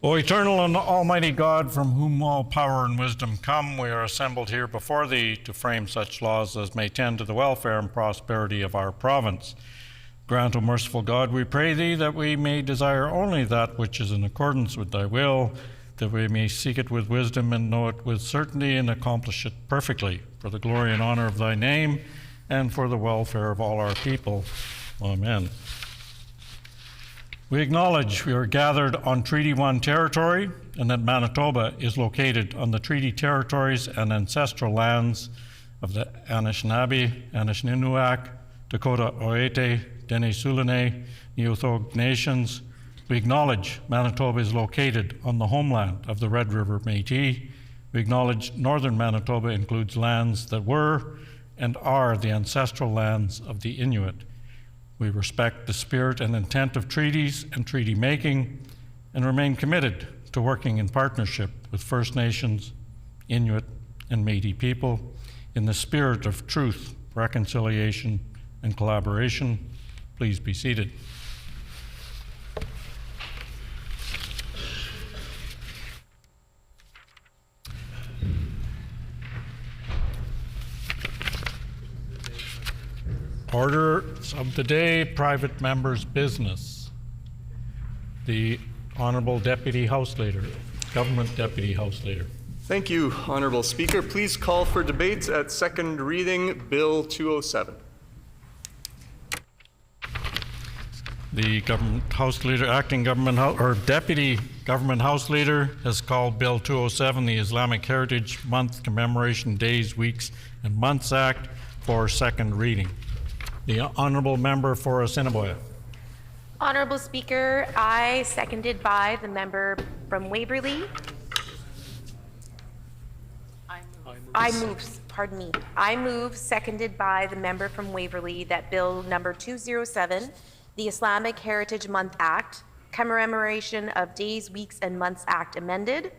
O eternal and almighty God, from whom all power and wisdom come, we are assembled here before thee to frame such laws as may tend to the welfare and prosperity of our province. Grant, O merciful God, we pray thee, that we may desire only that which is in accordance with thy will, that we may seek it with wisdom and know it with certainty and accomplish it perfectly, for the glory and honor of thy name and for the welfare of all our people. Amen. We acknowledge we are gathered on Treaty 1 territory and that Manitoba is located on the treaty territories and ancestral lands of the Anishinaabe, Anishinaabeg, Dakota Oete, Dene-Sulene, Neothog nations. We acknowledge Manitoba is located on the homeland of the Red River Métis. We acknowledge northern Manitoba includes lands that were and are the ancestral lands of the Inuit. We respect the spirit and intent of treaties and treaty making and remain committed to working in partnership with First Nations, Inuit, and Métis people in the spirit of truth, reconciliation, and collaboration. Please be seated. Orders of the day, private members' business. The Honorable Deputy House Leader, Government Deputy House Leader. Thank you, Honorable Speaker. Please call for debates at second reading, Bill 207. The Government House Leader, Acting Government or Deputy Government House Leader has called Bill 207, the Islamic Heritage Month Commemoration Days, Weeks, and Months Act, for second reading. The Honourable Member for Assiniboia. Honourable Speaker, I, seconded by the member from Waverley. I move, seconded by the member from Waverley, that Bill number 207, the Islamic Heritage Month Act, Commemoration of Days, Weeks, and Months Act amended,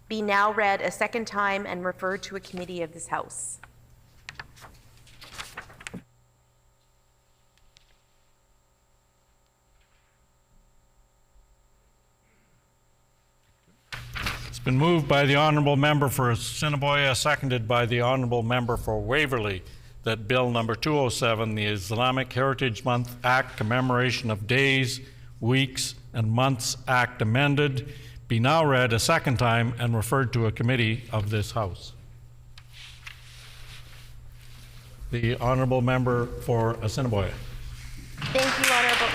be now read a second time and referred to a committee of this House. It's been moved by the Honourable Member for Assiniboia, seconded by the Honourable Member for Waverley, that Bill number 207, the Islamic Heritage Month Act, Commemoration of Days, Weeks, and Months Act amended, be now read a second time and referred to a committee of this House. The Honourable Member for Assiniboia. Thank you, Honourable.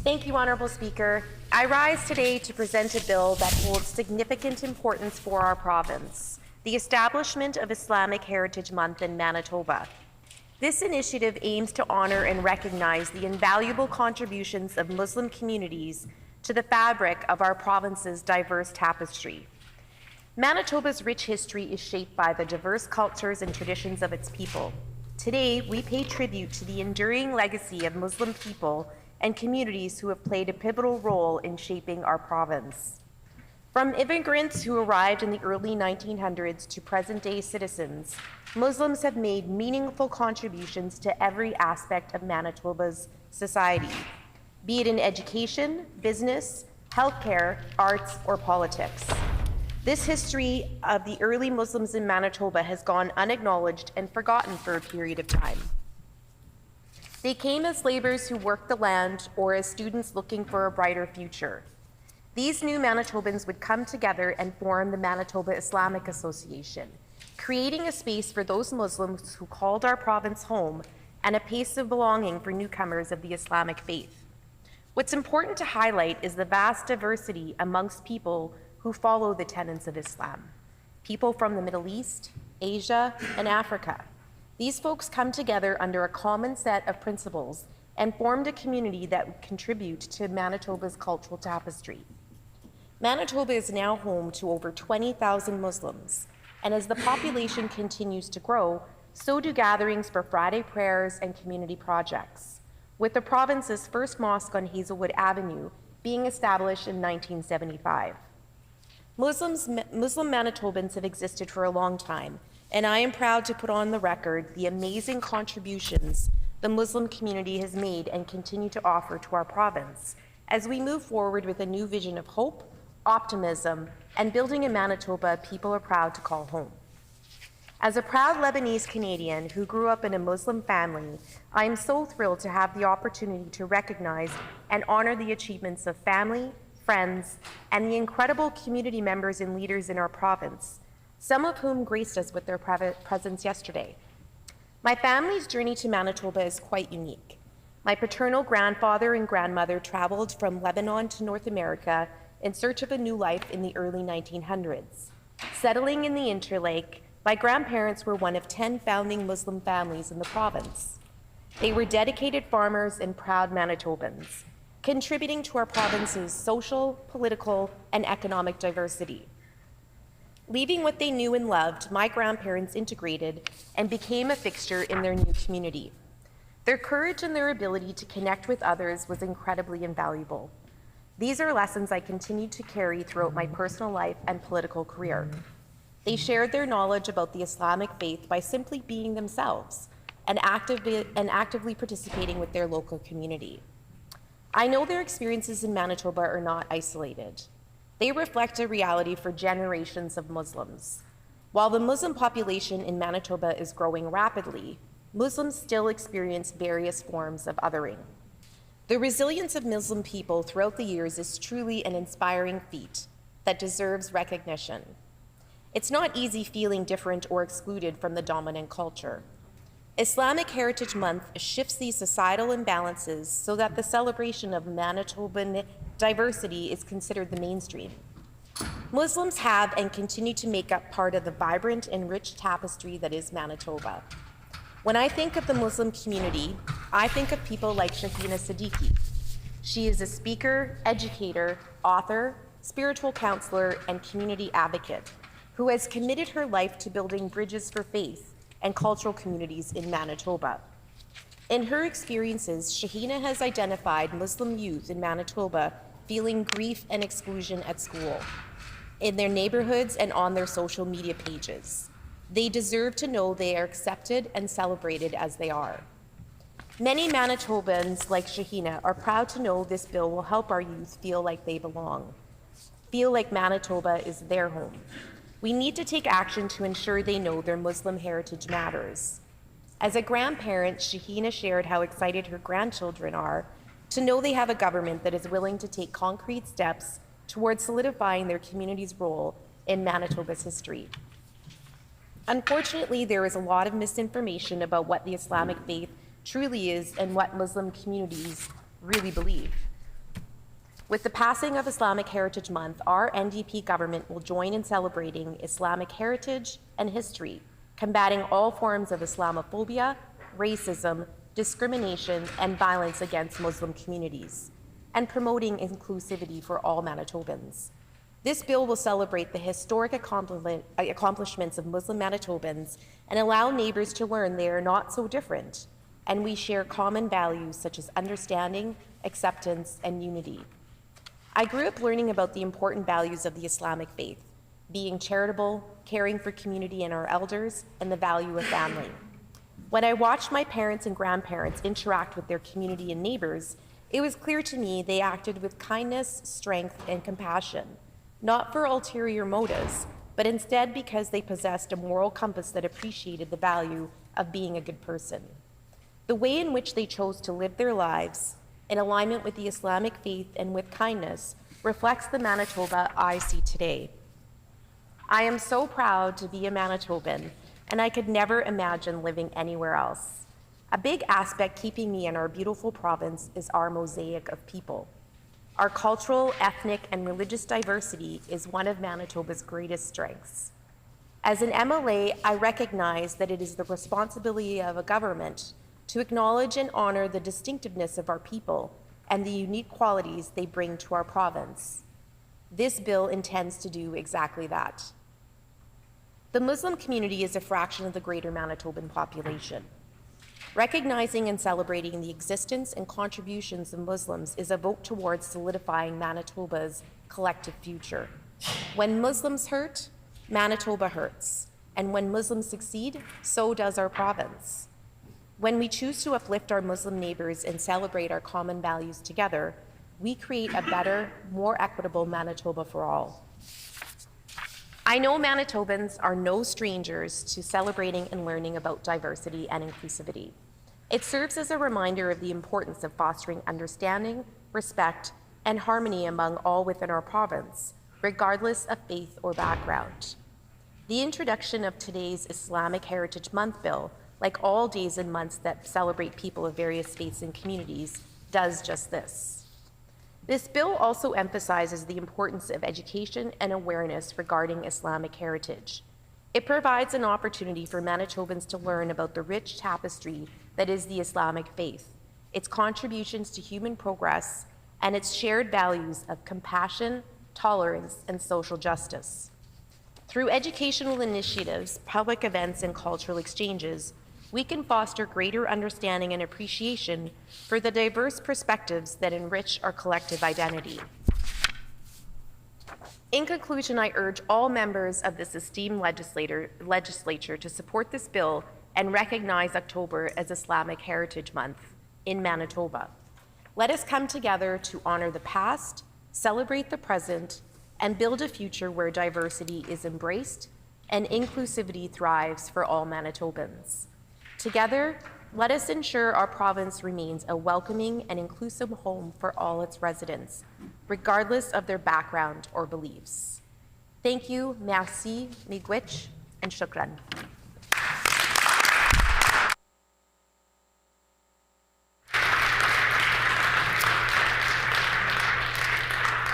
Thank you, Honourable Speaker. I rise today to present a bill that holds significant importance for our province, the establishment of Islamic Heritage Month in Manitoba. This initiative aims to honour and recognize the invaluable contributions of Muslim communities to the fabric of our province's diverse tapestry. Manitoba's rich history is shaped by the diverse cultures and traditions of its people. Today, we pay tribute to the enduring legacy of Muslim people and communities who have played a pivotal role in shaping our province. From immigrants who arrived in the early 1900s to present-day citizens, Muslims have made meaningful contributions to every aspect of Manitoba's society, be it in education, business, healthcare, arts, or politics. This history of the early Muslims in Manitoba has gone unacknowledged and forgotten for a period of time. They came as laborers who worked the land or as students looking for a brighter future. These new Manitobans would come together and form the Manitoba Islamic Association, creating a space for those Muslims who called our province home and a place of belonging for newcomers of the Islamic faith. What's important to highlight is the vast diversity amongst people who follow the tenets of Islam. People from the Middle East, Asia, and Africa. These folks come together under a common set of principles and formed a community that would contribute to Manitoba's cultural tapestry. Manitoba is now home to over 20,000 Muslims, and as the population continues to grow, so do gatherings for Friday prayers and community projects, with the province's first mosque on Hazelwood Avenue being established in 1975. Muslim Manitobans have existed for a long time, and I am proud to put on the record the amazing contributions the Muslim community has made and continue to offer to our province as we move forward with a new vision of hope, optimism, and building a Manitoba people are proud to call home. As a proud Lebanese Canadian who grew up in a Muslim family, I am so thrilled to have the opportunity to recognize and honor the achievements of family, friends, and the incredible community members and leaders in our province, some of whom graced us with their presence yesterday. My family's journey to Manitoba is quite unique. My paternal grandfather and grandmother traveled from Lebanon to North America in search of a new life in the early 1900s. Settling in the Interlake, my grandparents were one of 10 founding Muslim families in the province. They were dedicated farmers and proud Manitobans, contributing to our province's social, political, and economic diversity. Leaving what they knew and loved, my grandparents integrated and became a fixture in their new community. Their courage and their ability to connect with others was incredibly invaluable. These are lessons I continue to carry throughout my personal life and political career. They shared their knowledge about the Islamic faith by simply being themselves and actively participating with their local community. I know their experiences in Manitoba are not isolated. They reflect a reality for generations of Muslims. While the Muslim population in Manitoba is growing rapidly, Muslims still experience various forms of othering. The resilience of Muslim people throughout the years is truly an inspiring feat that deserves recognition. It's not easy feeling different or excluded from the dominant culture. Islamic Heritage Month shifts these societal imbalances so that the celebration of Manitoban diversity is considered the mainstream. Muslims have and continue to make up part of the vibrant and rich tapestry that is Manitoba. When I think of the Muslim community, I think of people like Shahina Siddiqui. She is a speaker, educator, author, spiritual counselor, and community advocate who has committed her life to building bridges for faith and cultural communities in Manitoba. In her experiences, Shahina has identified Muslim youth in Manitoba feeling grief and exclusion at school, in their neighborhoods, and on their social media pages. They deserve to know they are accepted and celebrated as they are. Many Manitobans, like Shahina, are proud to know this bill will help our youth feel like they belong, feel like Manitoba is their home. We need to take action to ensure they know their Muslim heritage matters. As a grandparent, Shahina shared how excited her grandchildren are to know they have a government that is willing to take concrete steps towards solidifying their community's role in Manitoba's history. Unfortunately, there is a lot of misinformation about what the Islamic faith truly is and what Muslim communities really believe. With the passing of Islamic Heritage Month, our NDP government will join in celebrating Islamic heritage and history, combating all forms of Islamophobia, racism, discrimination, and violence against Muslim communities, and promoting inclusivity for all Manitobans. This bill will celebrate the historic accomplishments of Muslim Manitobans and allow neighbors to learn they are not so different, and we share common values such as understanding, acceptance, and unity. I grew up learning about the important values of the Islamic faith, being charitable, caring for community and our elders, and the value of family. When I watched my parents and grandparents interact with their community and neighbors, it was clear to me they acted with kindness, strength, and compassion, not for ulterior motives, but instead because they possessed a moral compass that appreciated the value of being a good person. The way in which they chose to live their lives, in alignment with the Islamic faith and with kindness, reflects the Manitoba I see today. I am so proud to be a Manitoban, and I could never imagine living anywhere else. A big aspect keeping me in our beautiful province is our mosaic of people. Our cultural, ethnic, and religious diversity is one of Manitoba's greatest strengths. As an MLA, I recognize that it is the responsibility of a government to acknowledge and honor the distinctiveness of our people and the unique qualities they bring to our province. This bill intends to do exactly that. The Muslim community is a fraction of the greater Manitoban population. Recognizing and celebrating the existence and contributions of Muslims is a vote towards solidifying Manitoba's collective future. When Muslims hurt, Manitoba hurts. And when Muslims succeed, so does our province. When we choose to uplift our Muslim neighbors and celebrate our common values together, we create a better, more equitable Manitoba for all. I know Manitobans are no strangers to celebrating and learning about diversity and inclusivity. It serves as a reminder of the importance of fostering understanding, respect, and harmony among all within our province, regardless of faith or background. The introduction of today's Islamic Heritage Month bill, like all days and months that celebrate people of various faiths and communities, does just this. This bill also emphasizes the importance of education and awareness regarding Islamic heritage. It provides an opportunity for Manitobans to learn about the rich tapestry that is the Islamic faith, its contributions to human progress, and its shared values of compassion, tolerance, and social justice. Through educational initiatives, public events, and cultural exchanges, we can foster greater understanding and appreciation for the diverse perspectives that enrich our collective identity. In conclusion, I urge all members of this esteemed legislature to support this bill and recognize October as Islamic Heritage Month in Manitoba. Let us come together to honor the past, celebrate the present, and build a future where diversity is embraced and inclusivity thrives for all Manitobans. Together, let us ensure our province remains a welcoming and inclusive home for all its residents, regardless of their background or beliefs. Thank you, merci, miigwech, and shukran.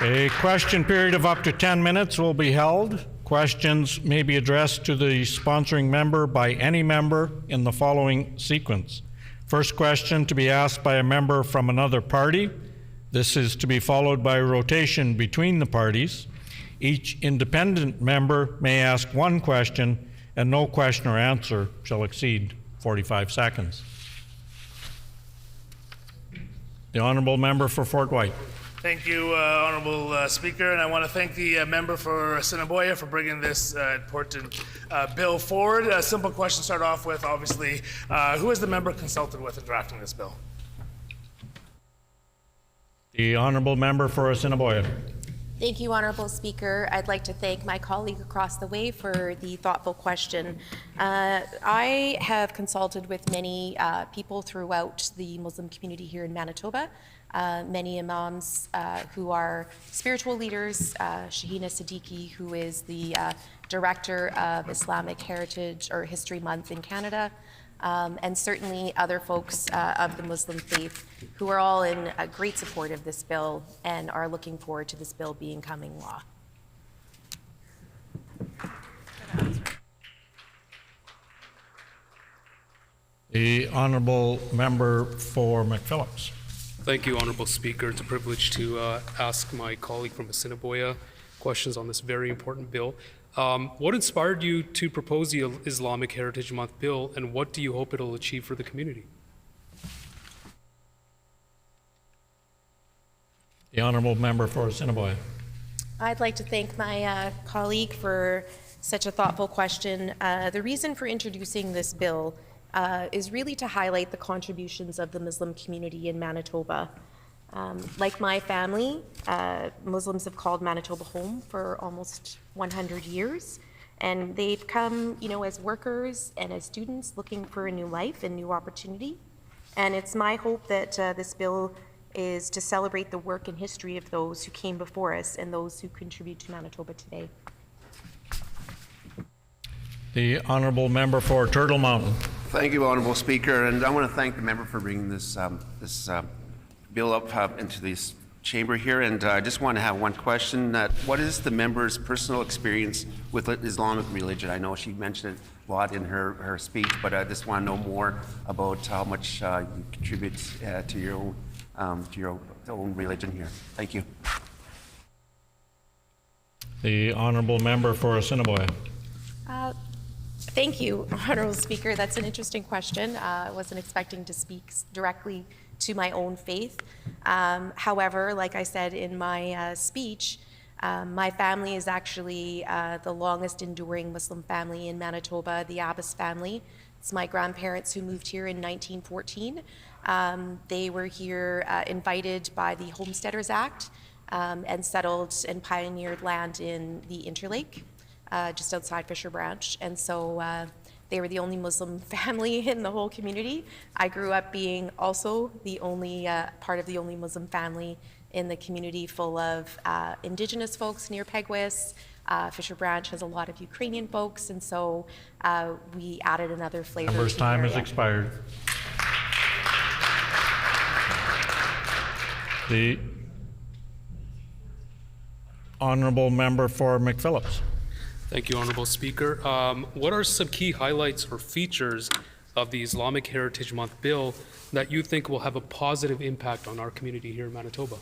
A question period of up to 10 minutes will be held. Questions may be addressed to the sponsoring member by any member in the following sequence. First question to be asked by a member from another party. This is to be followed by a rotation between the parties. Each independent member may ask one question, and no question or answer shall exceed 45 seconds. The honourable member for Fort White. Thank you, Honourable Speaker, and I want to thank the member for Assiniboia for bringing this important bill forward. A simple question to start off with, obviously. Who has the member consulted with in drafting this bill? The honourable member for Assiniboia. Thank you, Honourable Speaker. I'd like to thank my colleague across the way for the thoughtful question. I have consulted with many people throughout the Muslim community here in Manitoba, many imams who are spiritual leaders, Shahina Siddiqui, who is the Director of Islamic Heritage or History Month in Canada, and certainly other folks of the Muslim faith who are all in great support of this bill and are looking forward to this bill becoming law. The honourable member for McPhillips. Thank you, Honourable Speaker. It's a privilege to ask my colleague from Assiniboia questions on this very important bill. What inspired you to propose the Islamic Heritage Month bill, and what do you hope it'll achieve for the community? The honourable member for Assiniboia. I'd like to thank my colleague for such a thoughtful question. The reason for introducing this bill is really to highlight the contributions of the Muslim community in Manitoba. Like my family, Muslims have called Manitoba home for almost 100 years, and they've come, as workers and as students looking for a new life and new opportunity. And it's my hope that this bill is to celebrate the work and history of those who came before us and those who contribute to Manitoba today. The honourable member for Turtle Mountain. Thank you, Honourable Speaker, and I want to thank the member for bringing this bill up into this chamber here. And I just want to have one question: what is the member's personal experience with Islamic religion? I know she mentioned it a lot in her speech, but I just want to know more about how much you contribute to your own religion here. Thank you. The honourable member for Assiniboia. Thank you, Honourable Speaker. That's an interesting question. I wasn't expecting to speak directly to my own faith. However, like I said in my speech, My family is actually the longest enduring Muslim family in Manitoba, the Abbas family. It's my grandparents who moved here in 1914. They were here invited by the Homesteaders Act and settled and pioneered land in the Interlake, just outside Fisher Branch. And so they were the only Muslim family in the whole community. I grew up being also the only part of the only Muslim family in the community, full of Indigenous folks near Pegwis. Fisher Branch has a lot of Ukrainian folks, and so we added another flavor. Member's to the time has area. expired. The honourable member for McPhillips. Thank you, Honorable Speaker. What are some key highlights or features of the Islamic Heritage Month bill that you think will have a positive impact on our community here in Manitoba?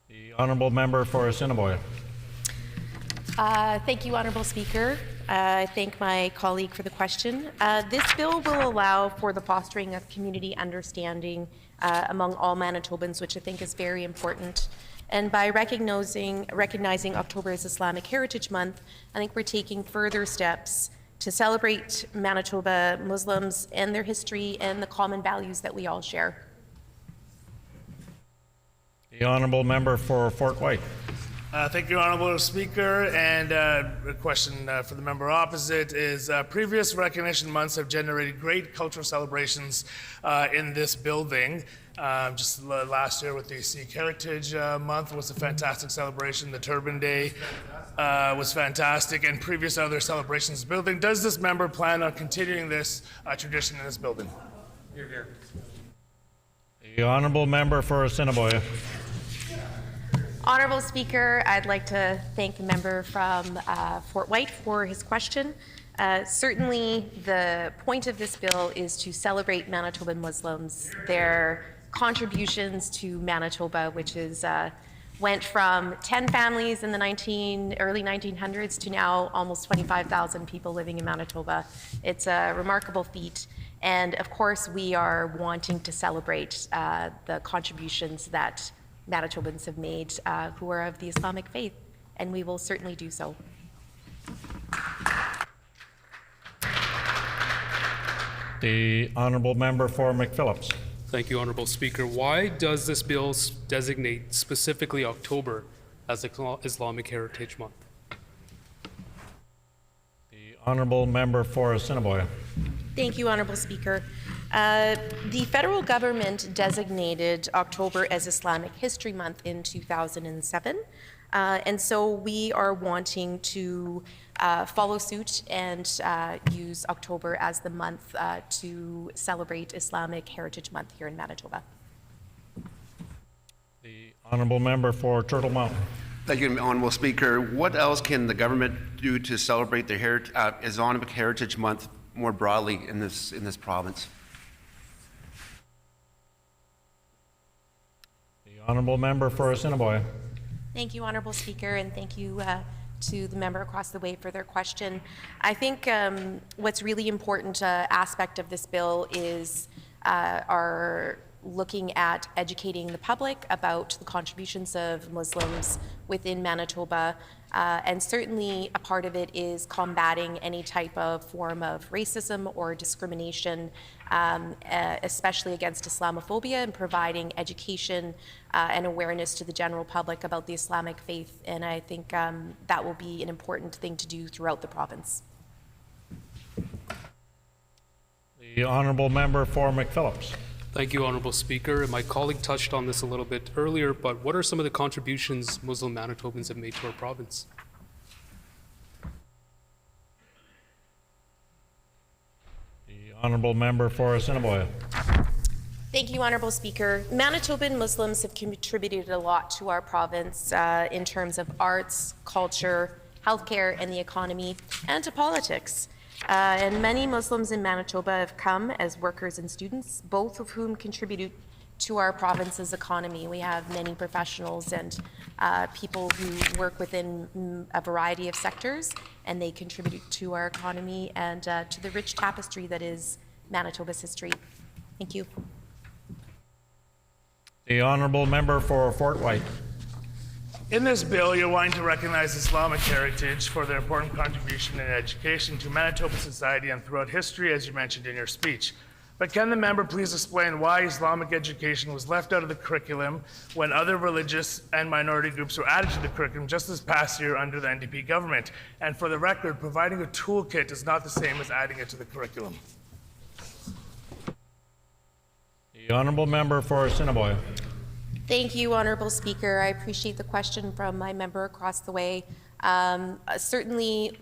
The honourable member for Assiniboia. Thank you, Honourable Speaker. I thank my colleague for the question. This bill will allow for the fostering of community understanding among all Manitobans, which I think is very important. And by recognizing October as Islamic Heritage Month, I think we're taking further steps to celebrate Manitoba Muslims and their history and the common values that we all share. The honourable member for Fort White. Thank you, Honorable Speaker. And a question for the member opposite is, previous recognition months have generated great cultural celebrations in this building. Just last year with the Sikh Heritage Month was a fantastic celebration. The Turban Day was fantastic, and previous other celebrations in the building. Does this member plan on continuing this tradition in this building? The honourable member for Assiniboia. Honourable Speaker, I'd like to thank the member from Fort White for his question. Certainly, the point of this bill is to celebrate Manitoban Muslims, their contributions to Manitoba, which is went from 10 families in the early 1900s to now almost 25,000 people living in Manitoba. It's a remarkable feat. And of course, we are wanting to celebrate the contributions that Manitobans have made who are of the Islamic faith, and we will certainly do so. The honourable member for McPhillips. Thank you, Honourable Speaker. Why does this bill designate specifically October as Islamic Heritage Month? The honourable member for Assiniboia. Thank you, Honourable Speaker. The federal government designated October as Islamic History Month in 2007. And so we are wanting to follow suit and use October as the month to celebrate Islamic Heritage Month here in Manitoba. The honourable member for Turtle Mountain. Thank you, Honourable Speaker. What else can the government do to celebrate the Islamic Heritage Month more broadly in this province? The honourable member for Assiniboia. Thank you, Honourable Speaker, and thank you to the member across the way for their question. I think what's really important aspect of this bill is our looking at educating the public about the contributions of Muslims within Manitoba. And certainly a part of it is combating any type of form of racism or discrimination, especially against Islamophobia, and providing education and awareness to the general public about the Islamic faith. And I think that will be an important thing to do throughout the province. The honourable member for McPhillips. Thank you, Honourable Speaker. My colleague touched on this a little bit earlier, but what are some of the contributions Muslim Manitobans have made to our province? The honourable member for Assiniboia. Thank you, Honourable Speaker. Manitoban Muslims have contributed a lot to our province in terms of arts, culture, healthcare, and the economy, and to politics. And many Muslims in Manitoba have come as workers and students, both of whom contribute to our province's economy. We have many professionals and people who work within a variety of sectors, and they contribute to our economy and to the rich tapestry that is Manitoba's history. Thank you. The honourable member for Fort White. In this bill, you're wanting to recognize Islamic heritage for their important contribution in education to Manitoba society and throughout history, as you mentioned in your speech. But can the member please explain why Islamic education was left out of the curriculum when other religious and minority groups were added to the curriculum just this past year under the NDP government? And for the record, providing a toolkit is not the same as adding it to the curriculum. The honourable member for Assiniboia. Thank you, Honourable Speaker. I appreciate the question from my member across the way. Certainly,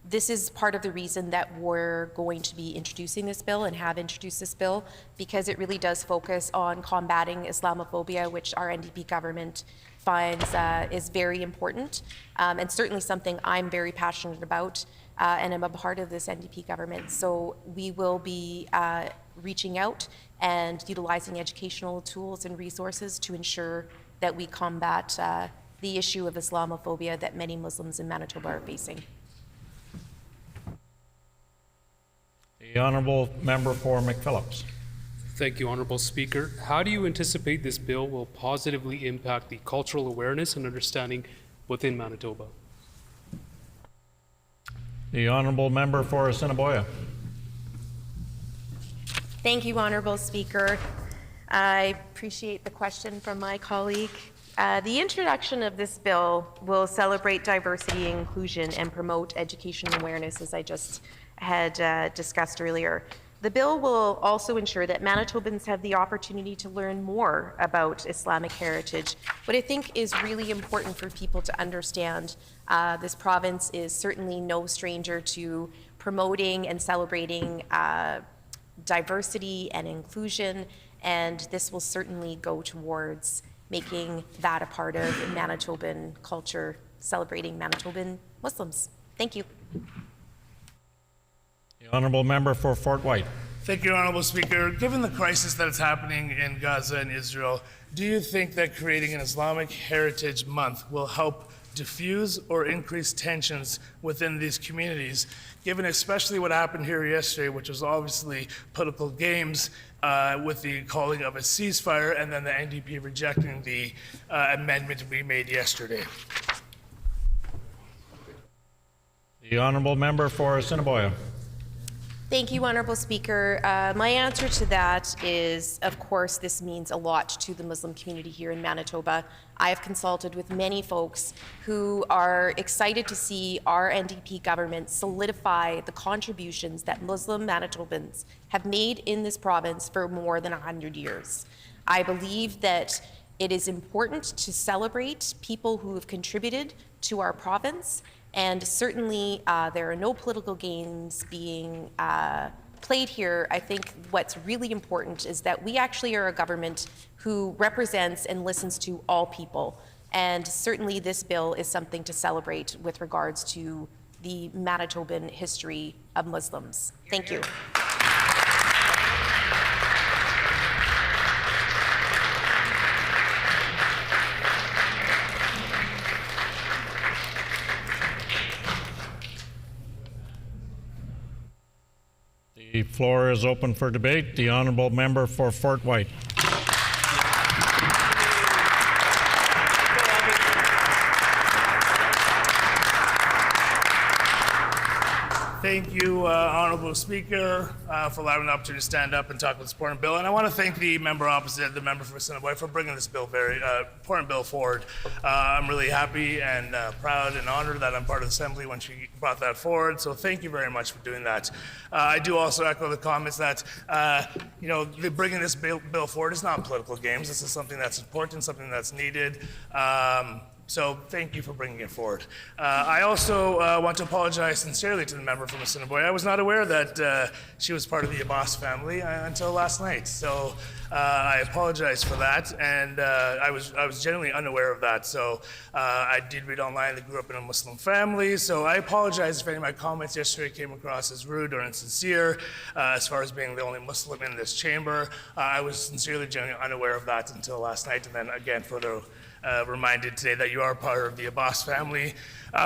this is part of the reason that we're going to be introducing this bill and have introduced this bill, because it really does focus on combating Islamophobia, which our NDP government finds is very important, and certainly something I'm very passionate about, and I'm a part of this NDP government. So we will be reaching out and utilizing educational tools and resources to ensure that we combat the issue of Islamophobia that many Muslims in Manitoba are facing. The honourable member for McPhillips. Thank you, Honourable Speaker. How do you anticipate this bill will positively impact the cultural awareness and understanding within Manitoba? The honourable member for Assiniboia. Thank you, Honourable Speaker. I appreciate the question from my colleague. The introduction of this bill will celebrate diversity and inclusion and promote education and awareness, as I just had discussed earlier. The bill will also ensure that Manitobans have the opportunity to learn more about Islamic heritage. What I think is really important for people to understand, this province is certainly no stranger to promoting and celebrating diversity and inclusion, and this will certainly go towards making that a part of Manitoban culture, celebrating Manitoban Muslims. Thank you. The honourable member for Fort White. Thank you, Honourable Speaker. Given the crisis that is happening in Gaza and Israel, do you think that creating an Islamic Heritage Month will help diffuse or increase tensions within these communities, given especially what happened here yesterday, which was obviously political games with the calling of a ceasefire and then the NDP rejecting the amendment we made yesterday? The honourable member for Assiniboia. Thank you, Honourable Speaker. My answer to that is, of course, this means a lot to the Muslim community here in Manitoba. I have consulted with many folks who are excited to see our NDP government solidify the contributions that Muslim Manitobans have made in this province for more than 100 years. I believe that it is important to celebrate people who have contributed to our province. And certainly, there are no political games being played here. I think what's really important is that we actually are a government who represents and listens to all people. And certainly this bill is something to celebrate with regards to the Manitoban history of Muslims. Thank you. The floor is open for debate. The honourable member for Fort White. Thank you, Honourable Speaker, for allowing me the opportunity to stand up and talk about this important bill. And I want to thank the member opposite, the member for Assiniboia, for bringing this bill, very important bill forward. I'm really happy and proud and honored that I'm part of the Assembly when she brought that forward. So thank you very much for doing that. I do also echo the comments that, bringing this bill forward is not political games. This is something that's important, something that's needed. So thank you for bringing it forward. I also want to apologize sincerely to the member from Assiniboia. I was not aware that she was part of the Abbas family until last night. So I apologize for that, and I was genuinely unaware of that. So I did read online that grew up in a Muslim family. So I apologize if any of my comments yesterday came across as rude or insincere, as far as being the only Muslim in this chamber. I was sincerely, genuinely unaware of that until last night, and then again further reminded today that you are part of the Abbas family,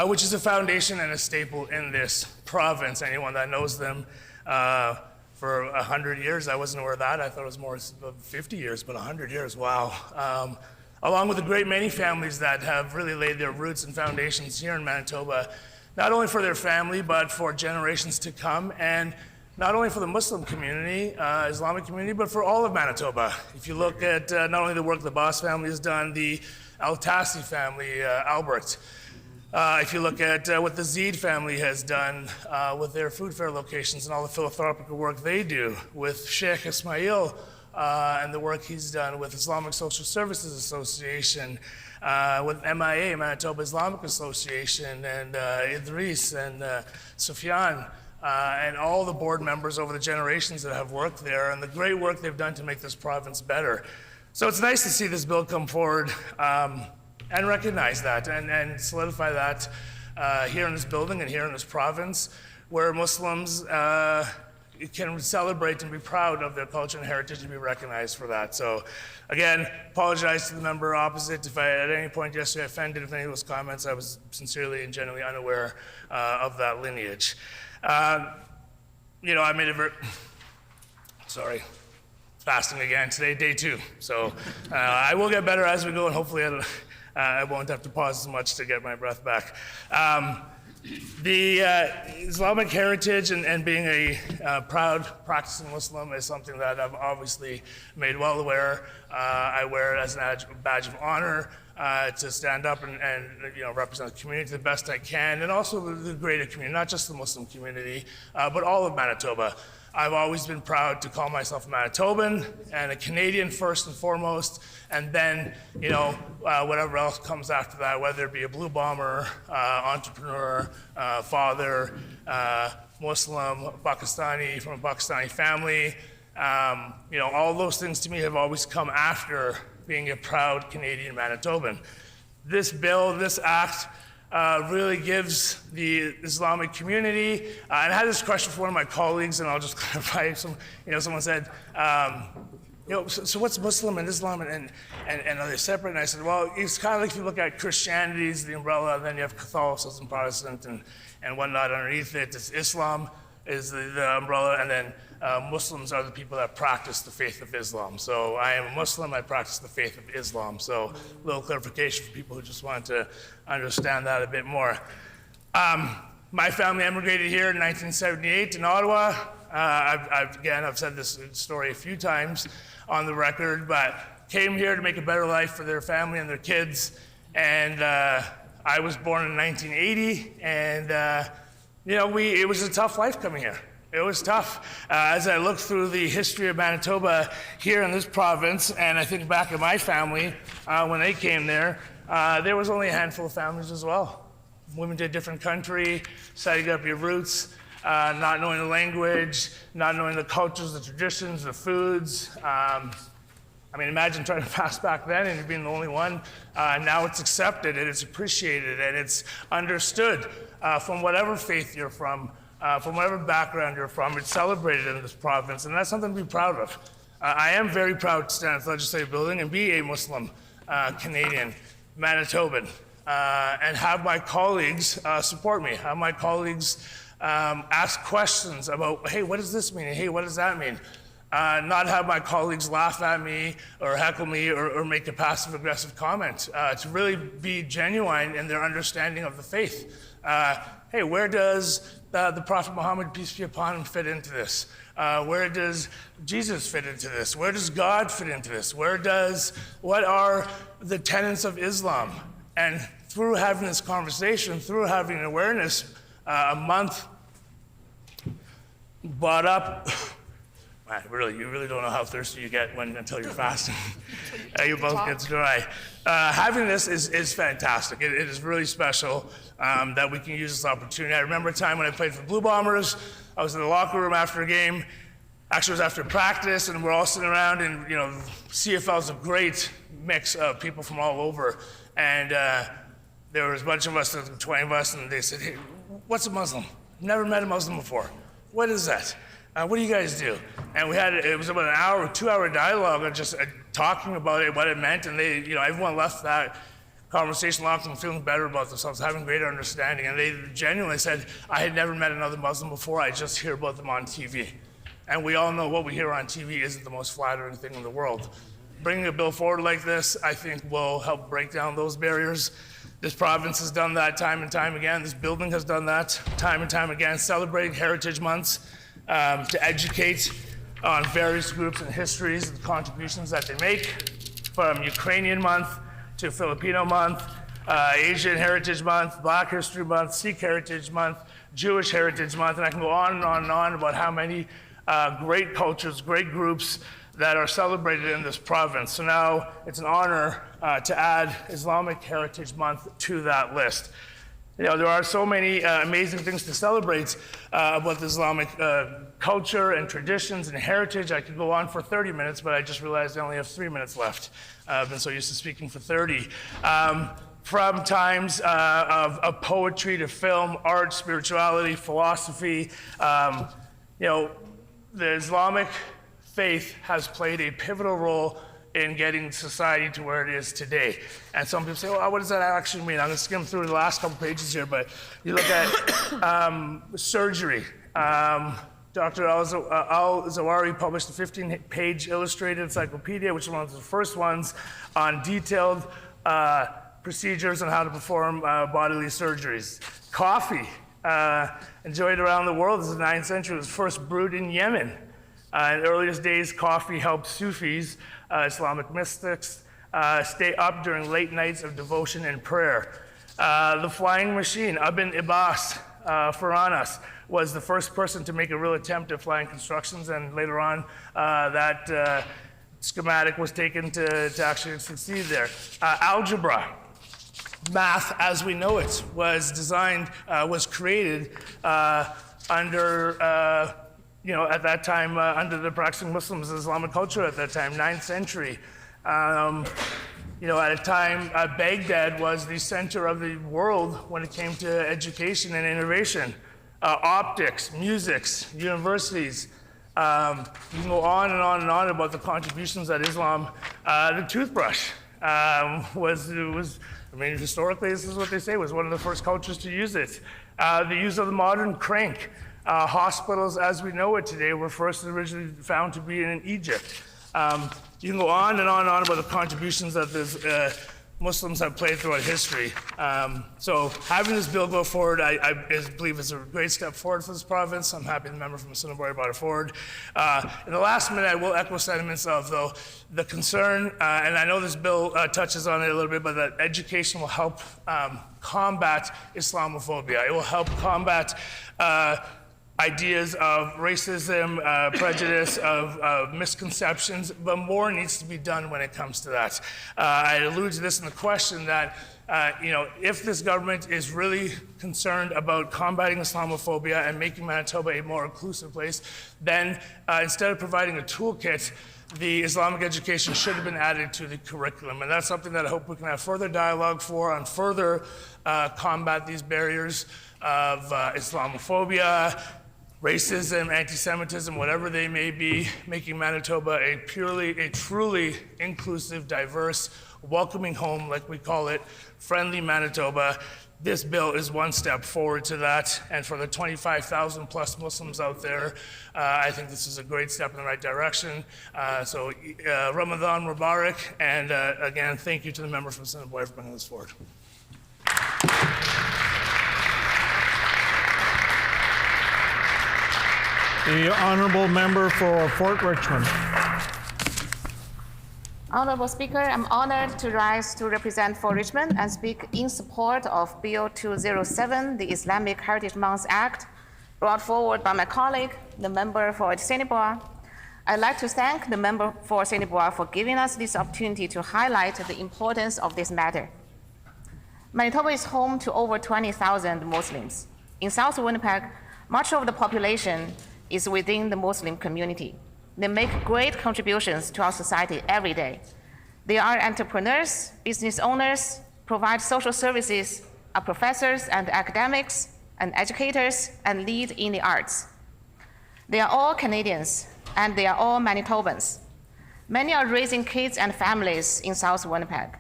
which is a foundation and a staple in this province. Anyone that knows them for 100 years, I wasn't aware of that. I thought it was more 50 years, but 100 years, wow. along with a great many families that have really laid their roots and foundations here in Manitoba, not only for their family, but for generations to come, and not only for the Muslim community, Islamic community, but for all of Manitoba. If you look at not only the work the Boss family has done, the Al Tassi family, Albert. If you look at what the Zeed family has done with their food fair locations and all the philanthropic work they do, with Sheikh Ismail and the work he's done with Islamic Social Services Association, with MIA, Manitoba Islamic Association, and Idris and Sufyan, and all the board members over the generations that have worked there, and the great work they've done to make this province better. So it's nice to see this bill come forward and recognize that and solidify that here in this building and here in this province, where Muslims can celebrate and be proud of their culture and heritage and be recognized for that. So again, apologize to the member opposite if I at any point yesterday offended with any of those comments. I was sincerely and genuinely unaware of that lineage. You know, I made a sorry, fasting again today, day 2. So I will get better as we go, and hopefully I won't have to pause as much to get my breath back. The Islamic heritage and being a proud practicing Muslim is something that I've obviously made well aware. I wear it as a badge of honor to stand up and you know, represent the community the best I can, and also the greater community, not just the Muslim community, but all of Manitoba. I've always been proud to call myself a Manitoban and a Canadian first and foremost, and then, you know, whatever else comes after that, whether it be a blue bomber, entrepreneur, father, Muslim, Pakistani, from a Pakistani family. You know, all those things to me have always come after being a proud Canadian Manitoban. This bill, this act, really gives the Islamic community, and I had this question for one of my colleagues, and I'll just clarify. Someone said, you know, so what's Muslim and Islam, and are they separate? And I said, well, it's kind of like if you look at Christianity as the umbrella, then you have Catholicism, Protestant, and whatnot underneath it. It's Islam is the umbrella, and then Muslims are the people that practice the faith of Islam. So I am a Muslim, I practice the faith of Islam. So a little clarification for people who just want to understand that a bit more. My family emigrated here in 1978 in Ottawa. I've said this story a few times on the record, but came here to make a better life for their family and their kids. And I was born in 1980, and you know, it was a tough life coming here. It was tough. As I look through the history of Manitoba here in this province, and I think back at my family, when they came there was only a handful of families as well. Moving to a different country, setting up your roots, not knowing the language, not knowing the cultures, the traditions, the foods. I mean, imagine trying to fast back then and being the only one. Now it's accepted and it's appreciated and it's understood from whatever faith you're from whatever background you're from. It's celebrated in this province, and that's something to be proud of. I am very proud to stand in the legislative building and be a Muslim Canadian, Manitoban, and have my colleagues support me, have my colleagues ask questions about, hey, what does this mean? Hey, what does that mean? Not have my colleagues laugh at me or heckle me or make a passive-aggressive comment, to really be genuine in their understanding of the faith. Hey, where does the Prophet Muhammad, peace be upon him, fit into this? Where does Jesus fit into this? Where does God fit into this? What are the tenets of Islam? And through having this conversation, through having an awareness, a month brought up. You really don't know how thirsty you get until you're fasting. Your mouth gets dry. Having this is fantastic. It is really special that we can use this opportunity. I remember a time when I played for Blue Bombers. I was in the locker room after a game. Actually, it was after practice, and we're all sitting around, and you know, CFL is a great mix of people from all over. And there was a bunch of us, 20 of us, and they said, "Hey, what's a Muslim? Never met a Muslim before. What is that? What do you guys do?" And it was about an hour, 2-hour dialogue of just talking about it, what it meant, and they, you know, everyone left that conversation locked and feeling better about themselves, having greater understanding. And they genuinely said, I had never met another Muslim before, I just hear about them on TV. And we all know what we hear on TV isn't the most flattering thing in the world. bringing a bill forward like this, I think, will help break down those barriers. This province has done that time and time again. This building has done that time and time again, celebrating heritage months to educate on various groups and histories and contributions that they make, from Ukrainian month to Filipino month, Asian Heritage Month, Black History Month, Sikh Heritage Month, Jewish Heritage Month, and I can go on and on and on about how many great cultures, great groups that are celebrated in this province. So now it's an honor to add Islamic Heritage Month to that list. You know, there are so many amazing things to celebrate about the Islamic culture and traditions and heritage. I could go on for 30 minutes, but I just realized I only have 3 minutes left. I've been so used to speaking for 30. From times of poetry to film, art, spirituality, philosophy, you know, the Islamic faith has played a pivotal role in getting society to where it is today. And some people say, well, what does that actually mean? I'm going to skim through the last couple pages here, but you look at surgery. Dr. Al-Zawahiri published a 15-page illustrated encyclopedia, which was one of the first ones on detailed procedures on how to perform bodily surgeries. Coffee, enjoyed around the world. This is the 9th century. It was first brewed in Yemen. In the earliest days, coffee helped Sufis, Islamic mystics, stay up during late nights of devotion and prayer. The flying machine, Ibn Abbas Faranas, was the first person to make a real attempt at flying constructions, and later on that schematic was taken to actually succeed there. Algebra, math as we know it, was designed, was created under you know, at that time, under the practicing Muslims, Islamic culture at that time, 9th century. You know, at a time, Baghdad was the center of the world when it came to education and innovation. Optics, musics, universities. You can go on and on and on about the contributions that Islam, the toothbrush was, I mean, historically, this is what they say, was one of the first cultures to use it. The use of the modern crank. Hospitals as we know it today were first originally found to be in Egypt. You can go on and on and on about the contributions that the Muslims have played throughout history. So having this bill go forward, I believe is a great step forward for this province. I'm happy the member from Assiniboia brought it forward. In the last minute, I will echo sentiments of, though, the concern, and I know this bill touches on it a little bit, but that education will help combat Islamophobia. It will help combat ideas of racism, prejudice, of misconceptions, but more needs to be done when it comes to that. I alluded to this in the question that, you know, if this government is really concerned about combating Islamophobia and making Manitoba a more inclusive place, then instead of providing a toolkit, the Islamic education should have been added to the curriculum. And that's something that I hope we can have further dialogue for on further combat these barriers of Islamophobia, racism, anti-Semitism, whatever they may be, making Manitoba a truly inclusive, diverse, welcoming home, like we call it, friendly Manitoba. This bill is one step forward to that, and for the 25,000 plus Muslims out there, I think this is a great step in the right direction. So Ramadan Mubarak, and again, thank you to the member from Assiniboia for bringing this forward. The honourable member for Fort Richmond. Honourable Speaker, I'm honored to rise to represent Fort Richmond and speak in support of Bill 207, the Islamic Heritage Month Act, brought forward by my colleague, the member for Assiniboia. I'd like to thank the member for Assiniboia for giving us this opportunity to highlight the importance of this matter. Manitoba is home to over 20,000 Muslims. In South Winnipeg, much of the population is within the Muslim community. They make great contributions to our society every day. They are entrepreneurs, business owners, provide social services, are professors and academics and educators, and lead in the arts. They are all Canadians, and they are all Manitobans. Many are raising kids and families in South Winnipeg.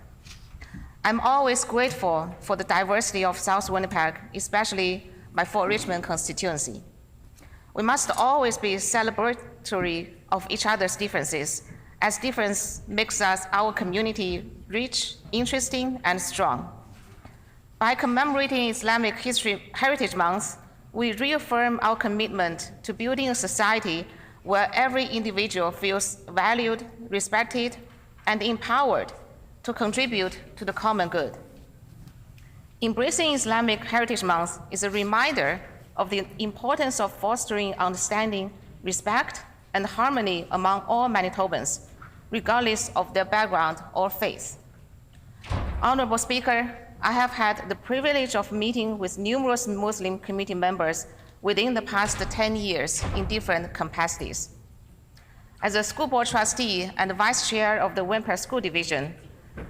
I'm always grateful for the diversity of South Winnipeg, especially my Fort Richmond constituency. We must always be celebratory of each other's differences as difference makes our community rich, interesting, and strong. By commemorating Islamic Heritage Month, we reaffirm our commitment to building a society where every individual feels valued, respected, and empowered to contribute to the common good. Embracing Islamic Heritage Month is a reminder of the importance of fostering understanding, respect, and harmony among all Manitobans, regardless of their background or faith. Honorable Speaker, I have had the privilege of meeting with numerous Muslim community members within the past 10 years in different capacities. As a school board trustee and vice chair of the Winnipeg School Division,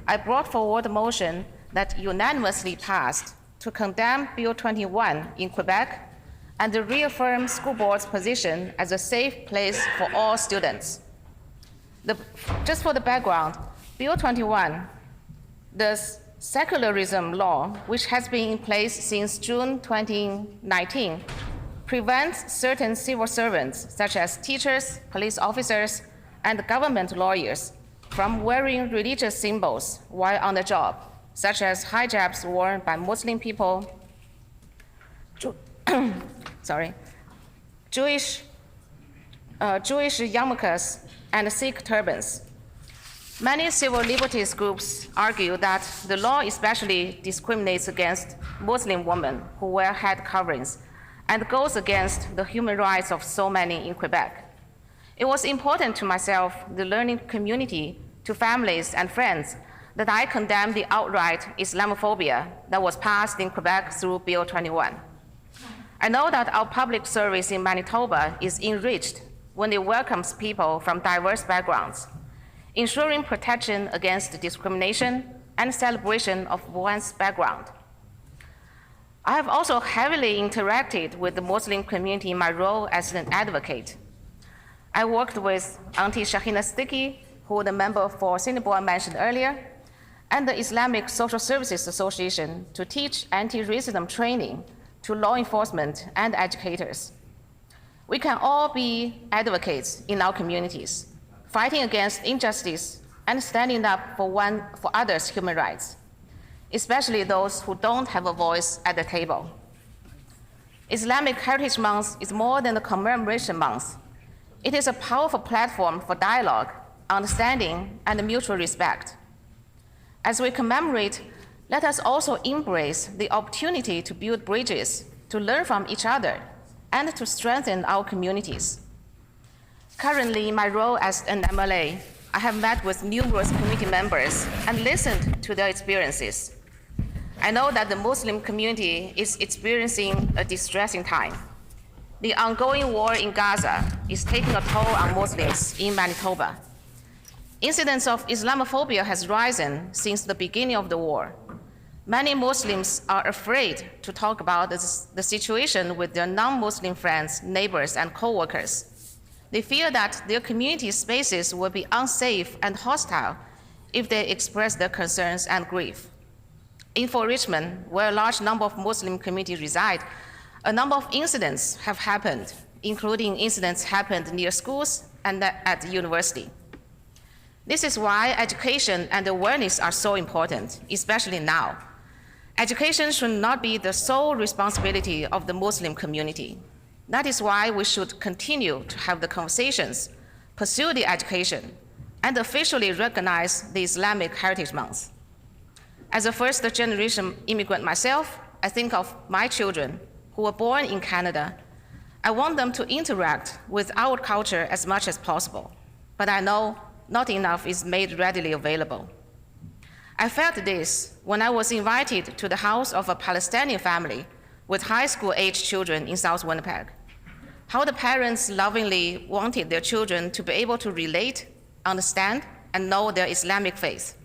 I brought forward a motion that unanimously passed to condemn Bill 21 in Quebec and to reaffirm school board's position as a safe place for all students. Just for the background, Bill 21, the secularism law, which has been in place since June 2019, prevents certain civil servants, such as teachers, police officers, and government lawyers, from wearing religious symbols while on the job, such as hijabs worn by Muslim people, Jewish yarmulkes, and Sikh turbans. Many civil liberties groups argue that the law especially discriminates against Muslim women who wear head coverings and goes against the human rights of so many in Quebec. It was important to myself, the learning community, to families and friends that I condemn the outright Islamophobia that was passed in Quebec through Bill 21. I know that our public service in Manitoba is enriched when it welcomes people from diverse backgrounds, ensuring protection against discrimination and celebration of one's background. I have also heavily interacted with the Muslim community in my role as an advocate. I worked with Auntie Shahina Sticky, who the member for Assiniboia mentioned earlier, and the Islamic Social Services Association to teach anti-racism training to law enforcement and educators. We can all be advocates in our communities, fighting against injustice and standing up for others' human rights, especially those who don't have a voice at the table. Islamic Heritage Month is more than a commemoration month. It is a powerful platform for dialogue, understanding, and mutual respect. As we commemorate, let us also embrace the opportunity to build bridges, to learn from each other, and to strengthen our communities. Currently, in my role as an MLA, I have met with numerous community members and listened to their experiences. I know that the Muslim community is experiencing a distressing time. The ongoing war in Gaza is taking a toll on Muslims in Manitoba. Incidents of Islamophobia has risen since the beginning of the war. Many Muslims are afraid to talk about the situation with their non-Muslim friends, neighbors, and co-workers. They fear that their community spaces will be unsafe and hostile if they express their concerns and grief. In Fort Richmond, where a large number of Muslim communities reside, a number of incidents have happened, including incidents happened near schools and at the university. This is why education and awareness are so important, especially now. Education should not be the sole responsibility of the Muslim community. That is why we should continue to have the conversations, pursue the education, and officially recognize the Islamic Heritage Month. As a first-generation immigrant myself, I think of my children who were born in Canada. I want them to interact with our culture as much as possible, but I know not enough is made readily available. I felt this when I was invited to the house of a Palestinian family with high school-age children in South Winnipeg. How the parents lovingly wanted their children to be able to relate, understand, and know their Islamic faith.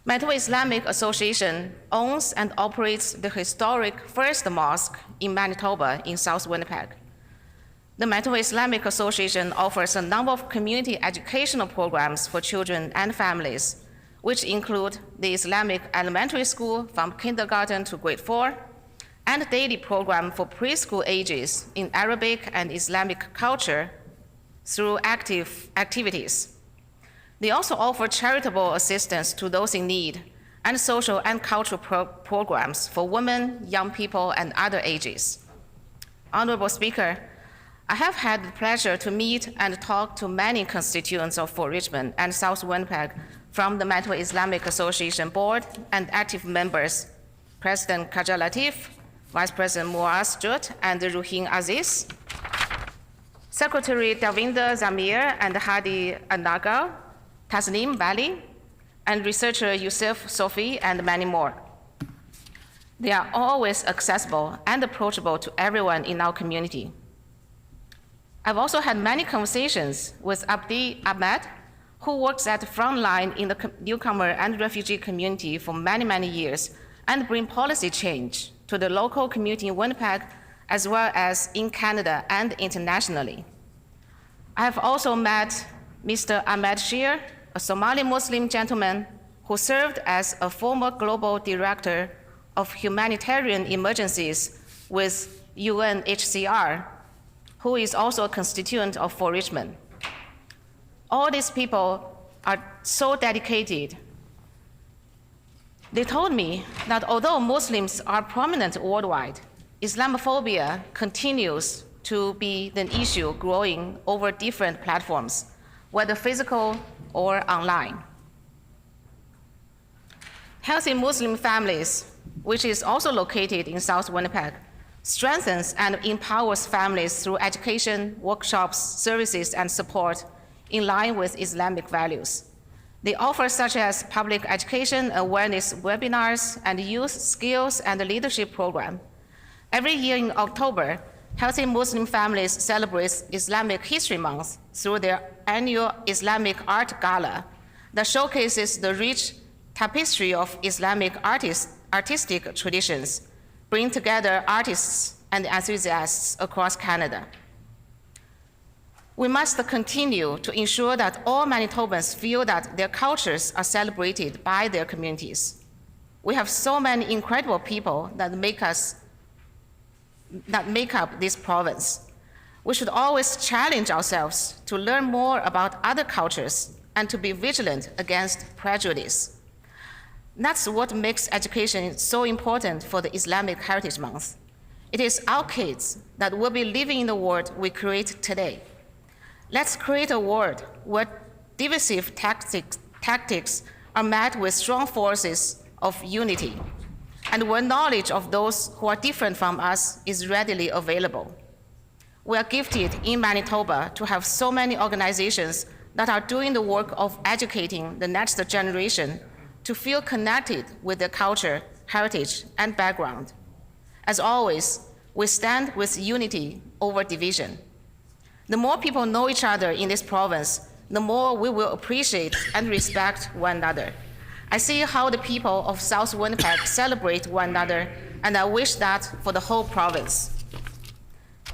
Manitoba Islamic Association owns and operates the historic first mosque in Manitoba in South Winnipeg. The Manitoba Islamic Association offers a number of community educational programs for children and families, which include the Islamic elementary school from kindergarten to grade 4, and a daily program for preschool ages in Arabic and Islamic culture through active activities. They also offer charitable assistance to those in need and social and cultural programs for women, young people, and other ages. Honorable Speaker, I have had the pleasure to meet and talk to many constituents of Fort Richmond and South Winnipeg from the Manitoba Islamic Association Board and active members, President Khaja Latif, Vice President Muaz Jut, and Ruhin Aziz, Secretary Davinder Zamir and Hadi Anagar, Tasneem Bali, and researcher Yusuf Sofi, and many more. They are always accessible and approachable to everyone in our community. I've also had many conversations with Abdi Ahmed, who works at the front line in the newcomer and refugee community for many, many years, and bring policy change to the local community in Winnipeg, as well as in Canada and internationally. I have also met Mr. Ahmed Shir, a Somali Muslim gentleman who served as a former global director of humanitarian emergencies with UNHCR, who is also a constituent of Fort Richmond. All these people are so dedicated. They told me that although Muslims are prominent worldwide, Islamophobia continues to be an issue growing over different platforms, whether physical or online. Healthy Muslim Families, which is also located in South Winnipeg, strengthens and empowers families through education, workshops, services, and support in line with Islamic values. They offer such as public education, awareness webinars, and youth skills and leadership program. Every year in October, Healthy Muslim Families celebrates Islamic History Month through their annual Islamic Art Gala that showcases the rich tapestry of Islamic artistic traditions, bring together artists and enthusiasts across Canada. We must continue to ensure that all Manitobans feel that their cultures are celebrated by their communities. We have so many incredible people that make up this province. We should always challenge ourselves to learn more about other cultures and to be vigilant against prejudice. That's what makes education so important for the Islamic Heritage Month. It is our kids that will be living in the world we create today. Let's create a world where divisive tactics are met with strong forces of unity, and where knowledge of those who are different from us is readily available. We are gifted in Manitoba to have so many organizations that are doing the work of educating the next generation to feel connected with their culture, heritage, and background. As always, we stand with unity over division. The more people know each other in this province, the more we will appreciate and respect one another. I see how the people of South Winnipeg celebrate one another, and I wish that for the whole province.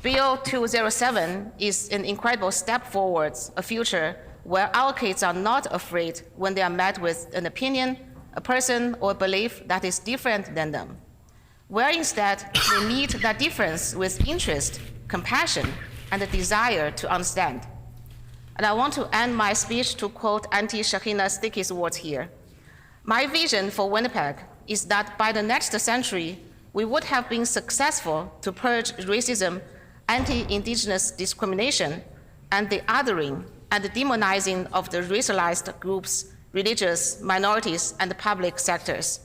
Bill 207 is an incredible step forward, a future where our kids are not afraid when they are met with an opinion, a person, or a belief that is different than them, where instead they meet that difference with interest, compassion, and a desire to understand. And I want to end my speech to quote Auntie Shahina Sticky's words here. My vision for Winnipeg is that by the next century, we would have been successful to purge racism, anti-Indigenous discrimination, and the othering and the demonizing of the racialized groups, religious minorities, and the public sectors.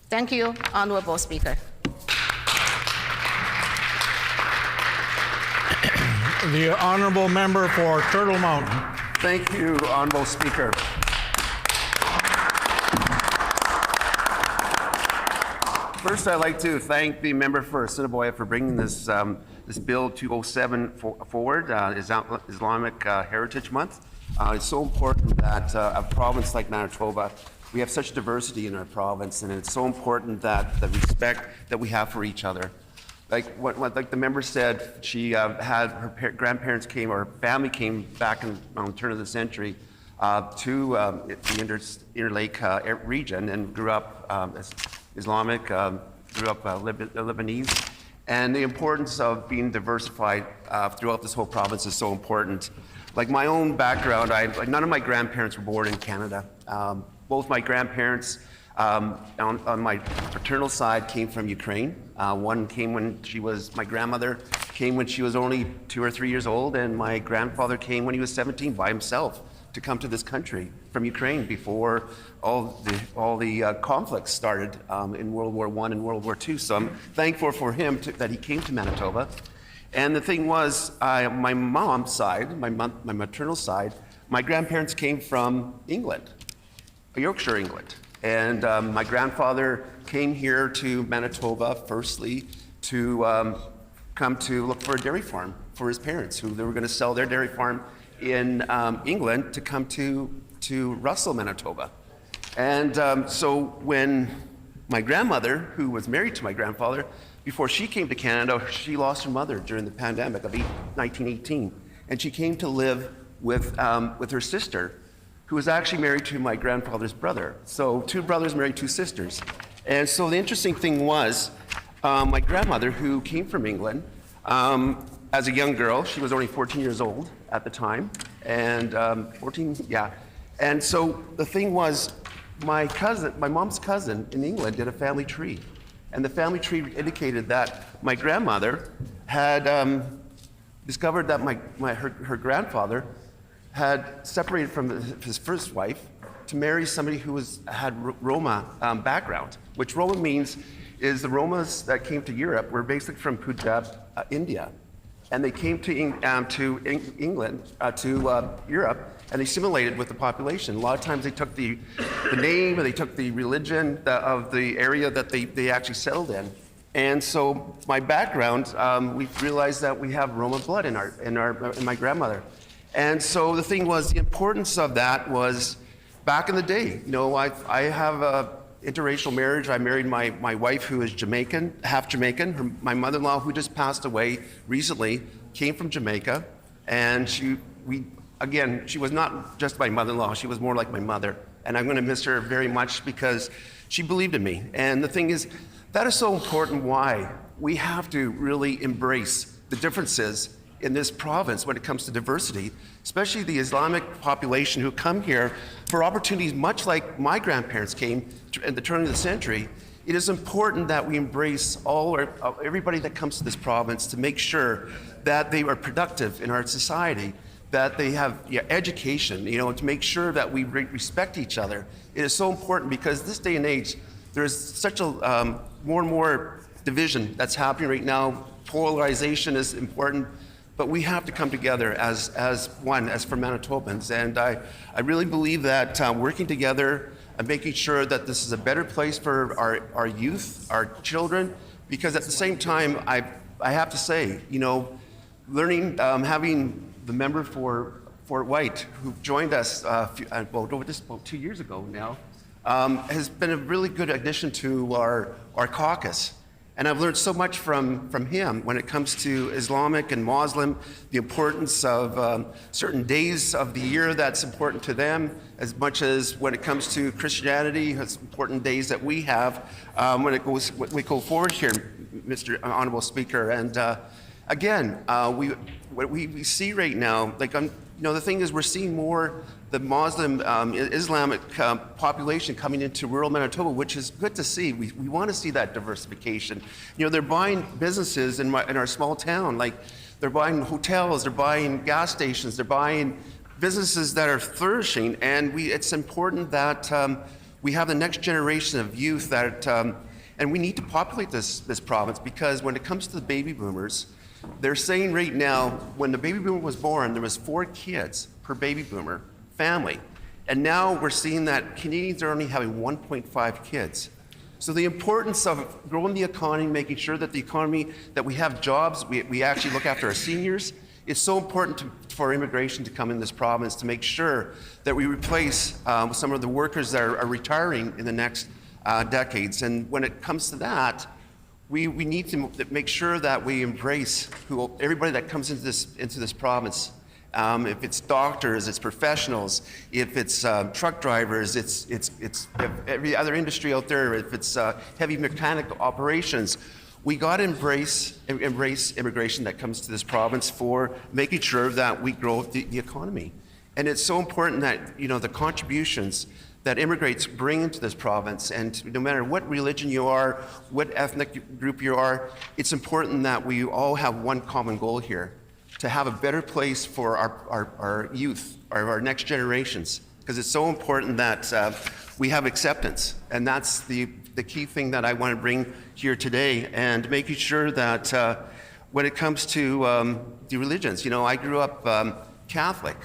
Thank you, Honorable Speaker. The Honourable Member for Turtle Mountain. Thank you, Honourable Speaker. First, I'd like to thank the member for Assiniboia for bringing this Bill 207 forward, Islamic Heritage Month. It's so important that a province like Manitoba, we have such diversity in our province, and it's so important that the respect that we have for each other. Like the member said, she had her grandparents came, or her family came back on the turn of the century to the Interlake region and grew up as Islamic, grew up Lebanese, And the importance of being diversified throughout this whole province is so important. Like my own background, none of my grandparents were born in Canada. Both my grandparents on my paternal side came from Ukraine. One came my grandmother came when she was only 2 or 3 years old, and my grandfather came when he was 17 by himself to come to this country from Ukraine before all the conflicts started in World War I and World War II. So I'm thankful for him that he came to Manitoba. And the thing was, my mom's side, my maternal side, my grandparents came from England, Yorkshire, England. And my grandfather came here to Manitoba, firstly, to come to look for a dairy farm for his parents, who they were going to sell their dairy farm in England to come to Russell, Manitoba. And so when my grandmother, who was married to my grandfather, before she came to Canada, she lost her mother during the pandemic of 1918. And she came to live with her sister, who was actually married to my grandfather's brother. So 2 brothers married 2 sisters. And so the interesting thing was, my grandmother, who came from England, as a young girl, she was only 14 years old at the time, and 14, yeah. And so the thing was, my mom's cousin in England did a family tree. And the family tree indicated that my grandmother had discovered that her grandfather had separated from his first wife to marry somebody who had Roma background, which Roma means is the Romas that came to Europe were basically from Punjab, India. And they came to England, to Europe, and they assimilated with the population. A lot of times they took the name or they took the religion of the area that they actually settled in. And so my background, we've realized that we have Roma blood in my grandmother. And so the thing was, the importance of that was back in the day. You know, I have a interracial marriage. I married my wife, who is Jamaican, half Jamaican. My mother-in-law, who just passed away recently, came from Jamaica. And she was not just my mother-in-law, she was more like my mother. And I'm going to miss her very much because she believed in me. And the thing is, that is so important why we have to really embrace the differences in this province when it comes to diversity, especially the Islamic population who come here for opportunities much like my grandparents came at the turn of the century. It is important that we embrace everybody that comes to this province to make sure that they are productive in our society, that they have education, to make sure that we respect each other. It is so important because this day and age, there's such a more and more division that's happening right now. Polarization is important. But we have to come together as one, as for Manitobans. And I really believe that working together and making sure that this is a better place for our youth, our children, because at the same time, I have to say, learning, having the member for Fort White, who joined us about 2 years ago now, has been a really good addition to our caucus. And I've learned so much from him when it comes to Islamic and Muslim, the importance of certain days of the year that's important to them, as much as when it comes to Christianity, it's important days that we have when we go forward here, Mr. Honorable Speaker. And again, what we see right now, the thing is, we're seeing more the Muslim Islamic population coming into rural Manitoba, which is good to see. We want to see that diversification. They're buying businesses in our small town, like they're buying hotels, they're buying gas stations, they're buying businesses that are flourishing, and it's important that we have the next generation of youth that, and we need to populate this province, because when it comes to the baby boomers, they're saying right now, when the baby boomer was born, there was 4 kids per baby boomer family. And now we're seeing that Canadians are only having 1.5 kids. So the importance of growing the economy, making sure that the economy, that we have jobs, we actually look after our seniors, is so important for immigration to come in this province, to make sure that we replace some of the workers that are retiring in the next decades. And when it comes to that, we need to make sure that we embrace everybody that comes into this province. If it's doctors, it's professionals. If it's truck drivers, it's every other industry out there. If it's heavy mechanical operations, we got to embrace immigration that comes to this province for making sure that we grow the economy. And it's so important that, the contributions that immigrants bring into this province, and no matter what religion you are, what ethnic group you are, it's important that we all have one common goal here, to have a better place for our youth, our next generations, because it's so important that we have acceptance. And that's the key thing that I want to bring here today, and making sure that when it comes to the religions, I grew up Catholic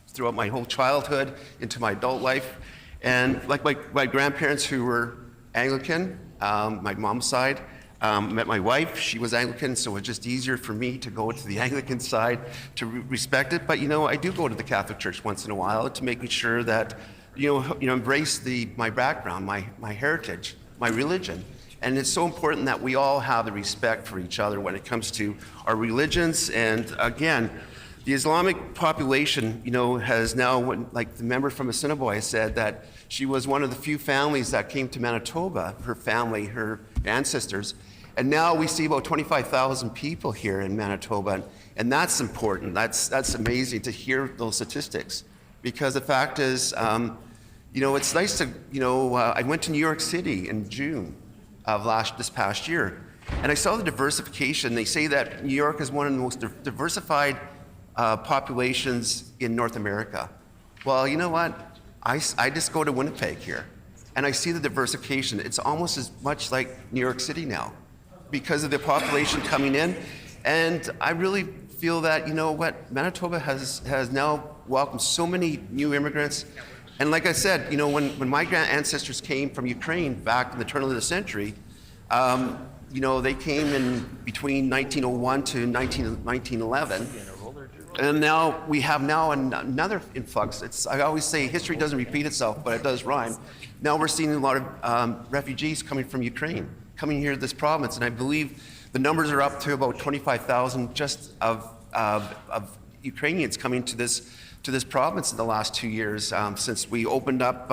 throughout my whole childhood into my adult life, and like my grandparents who were Anglican, my mom's side, met my wife, she was Anglican, so it was just easier for me to go to the Anglican side to respect it. But I do go to the Catholic Church once in a while to making sure that embrace my background, my heritage, my religion. And it's so important that we all have the respect for each other when it comes to our religions. And again, the Islamic population, has now, like the member from Assiniboia said, that she was one of the few families that came to Manitoba, her family, her ancestors. And now we see about 25,000 people here in Manitoba. And that's important. That's amazing to hear those statistics. Because the fact is, it's nice to, I went to New York City in June of this past year. And I saw the diversification. They say that New York is one of the most diversified populations in North America. Well, you know what? I just go to Winnipeg here, and I see the diversification. It's almost as much like New York City now because of the population coming in. And I really feel that, Manitoba has now welcomed so many new immigrants. And like I said, when my ancestors came from Ukraine back in the turn of the century, they came in between 1901 to 1911. And now we have another influx. I always say history doesn't repeat itself, but it does rhyme. Now we're seeing a lot of refugees coming from Ukraine, coming here to this province, and I believe the numbers are up to about 25,000 just of Ukrainians coming to this province in the last 2 years since we opened up,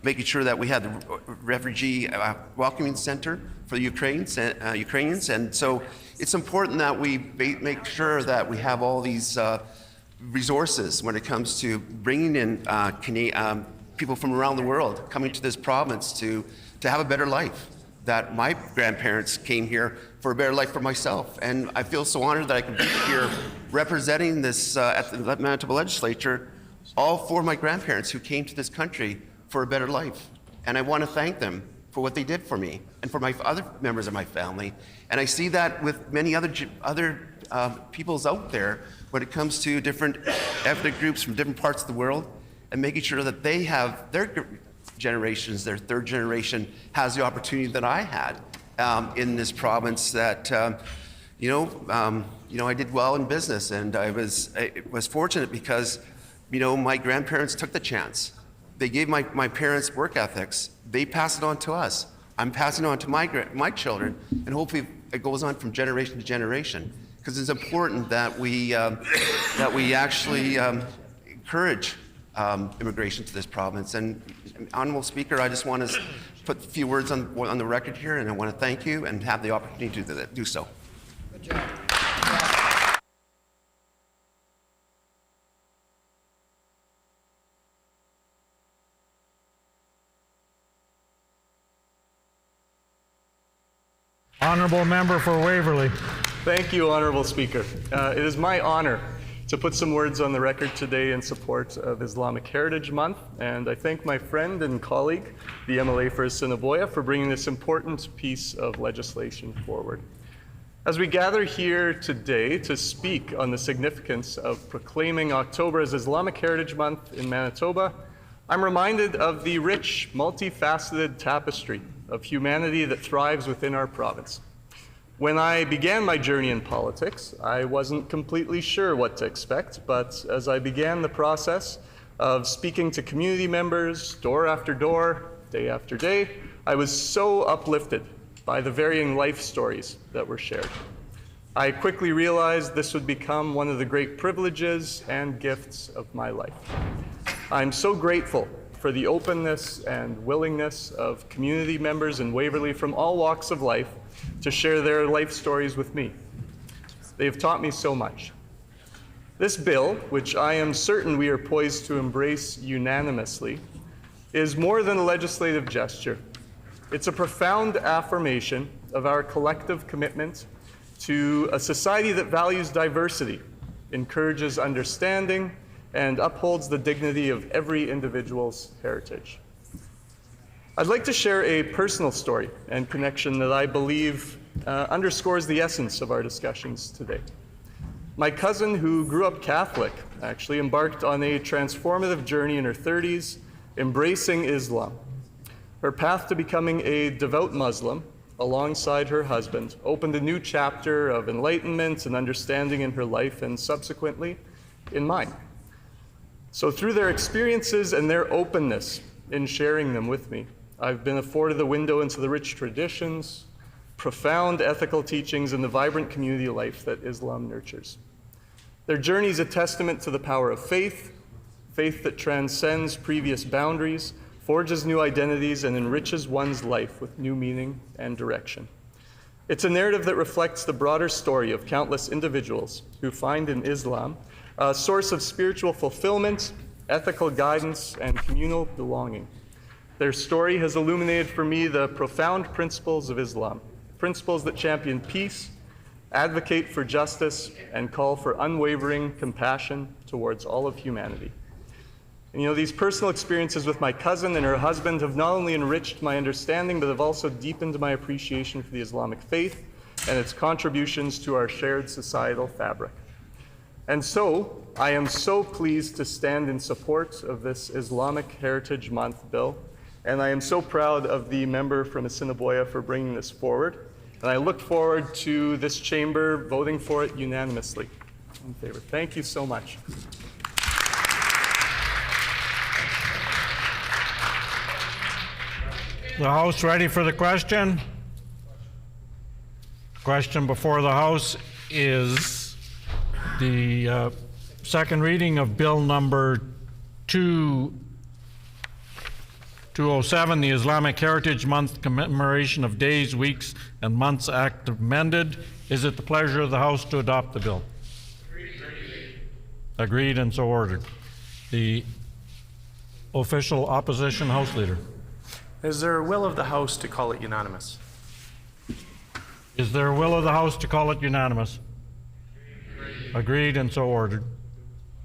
making sure that we had the refugee welcoming center for the Ukrainians. And so it's important that we make sure that we have all these resources when it comes to bringing in people from around the world coming to this province to have a better life. That my grandparents came here for a better life for myself. And I feel so honored that I can be here representing this at the Manitoba Legislature, all for my grandparents who came to this country for a better life. And I want to thank them for what they did for me and for my other members of my family. And I see that with many other peoples out there when it comes to different ethnic groups from different parts of the world, and making sure that they have their generations, their third generation has the opportunity that I had in this province. That I did well in business, and I was fortunate because my grandparents took the chance. They gave my parents work ethics. They passed it on to us. I'm passing it on to my children, and hopefully it goes on from generation to generation. Because it's important that we actually encourage immigration to this province. And Honorable Speaker, I just want to put a few words on the record here, and I want to thank you and have the opportunity to do so. Good job. Honourable Member for Waverley. Thank you, Honourable Speaker. It is my honor to put some words on the record today in support of Islamic Heritage Month, and I thank my friend and colleague, the MLA for Assiniboia, for bringing this important piece of legislation forward. As we gather here today to speak on the significance of proclaiming October as Islamic Heritage Month in Manitoba, I'm reminded of the rich, multifaceted tapestry of humanity that thrives within our province. When I began my journey in politics, I wasn't completely sure what to expect, but as I began the process of speaking to community members, door after door, day after day, I was so uplifted by the varying life stories that were shared. I quickly realized this would become one of the great privileges and gifts of my life. I'm so grateful for the openness and willingness of community members in Waverley from all walks of life to share their life stories with me. They have taught me so much. This bill, which I am certain we are poised to embrace unanimously, is more than a legislative gesture. It's a profound affirmation of our collective commitment to a society that values diversity, encourages understanding, and upholds the dignity of every individual's heritage. I'd like to share a personal story and connection that I believe underscores the essence of our discussions today. My cousin, who grew up Catholic, actually embarked on a transformative journey in her 30s, embracing Islam. Her path to becoming a devout Muslim, alongside her husband, opened a new chapter of enlightenment and understanding in her life and subsequently in mine. So through their experiences and their openness in sharing them with me, I've been afforded a window into the rich traditions, profound ethical teachings, and the vibrant community life that Islam nurtures. Their journey is a testament to the power of faith, faith that transcends previous boundaries, forges new identities, and enriches one's life with new meaning and direction. It's a narrative that reflects the broader story of countless individuals who find in Islam a source of spiritual fulfillment, ethical guidance, and communal belonging. Their story has illuminated for me the profound principles of Islam, principles that champion peace, advocate for justice, and call for unwavering compassion towards all of humanity. And these personal experiences with my cousin and her husband have not only enriched my understanding, but have also deepened my appreciation for the Islamic faith and its contributions to our shared societal fabric. And so, I am so pleased to stand in support of this Islamic Heritage Month bill, and I am so proud of the member from Assiniboia for bringing this forward, and I look forward to this chamber voting for it unanimously. In favor. Thank you so much. The House ready for the question? The question before the House is the second reading of Bill number 207, the Islamic Heritage Month Commemoration of Days, Weeks, and Months Act amended. Is it the pleasure of the House to adopt the bill? Agreed and so ordered. The official opposition House Leader. Is there a will of the House to call it unanimous? Is there a will of the House to call it unanimous? Agreed and so ordered.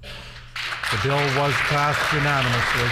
The bill was passed unanimously.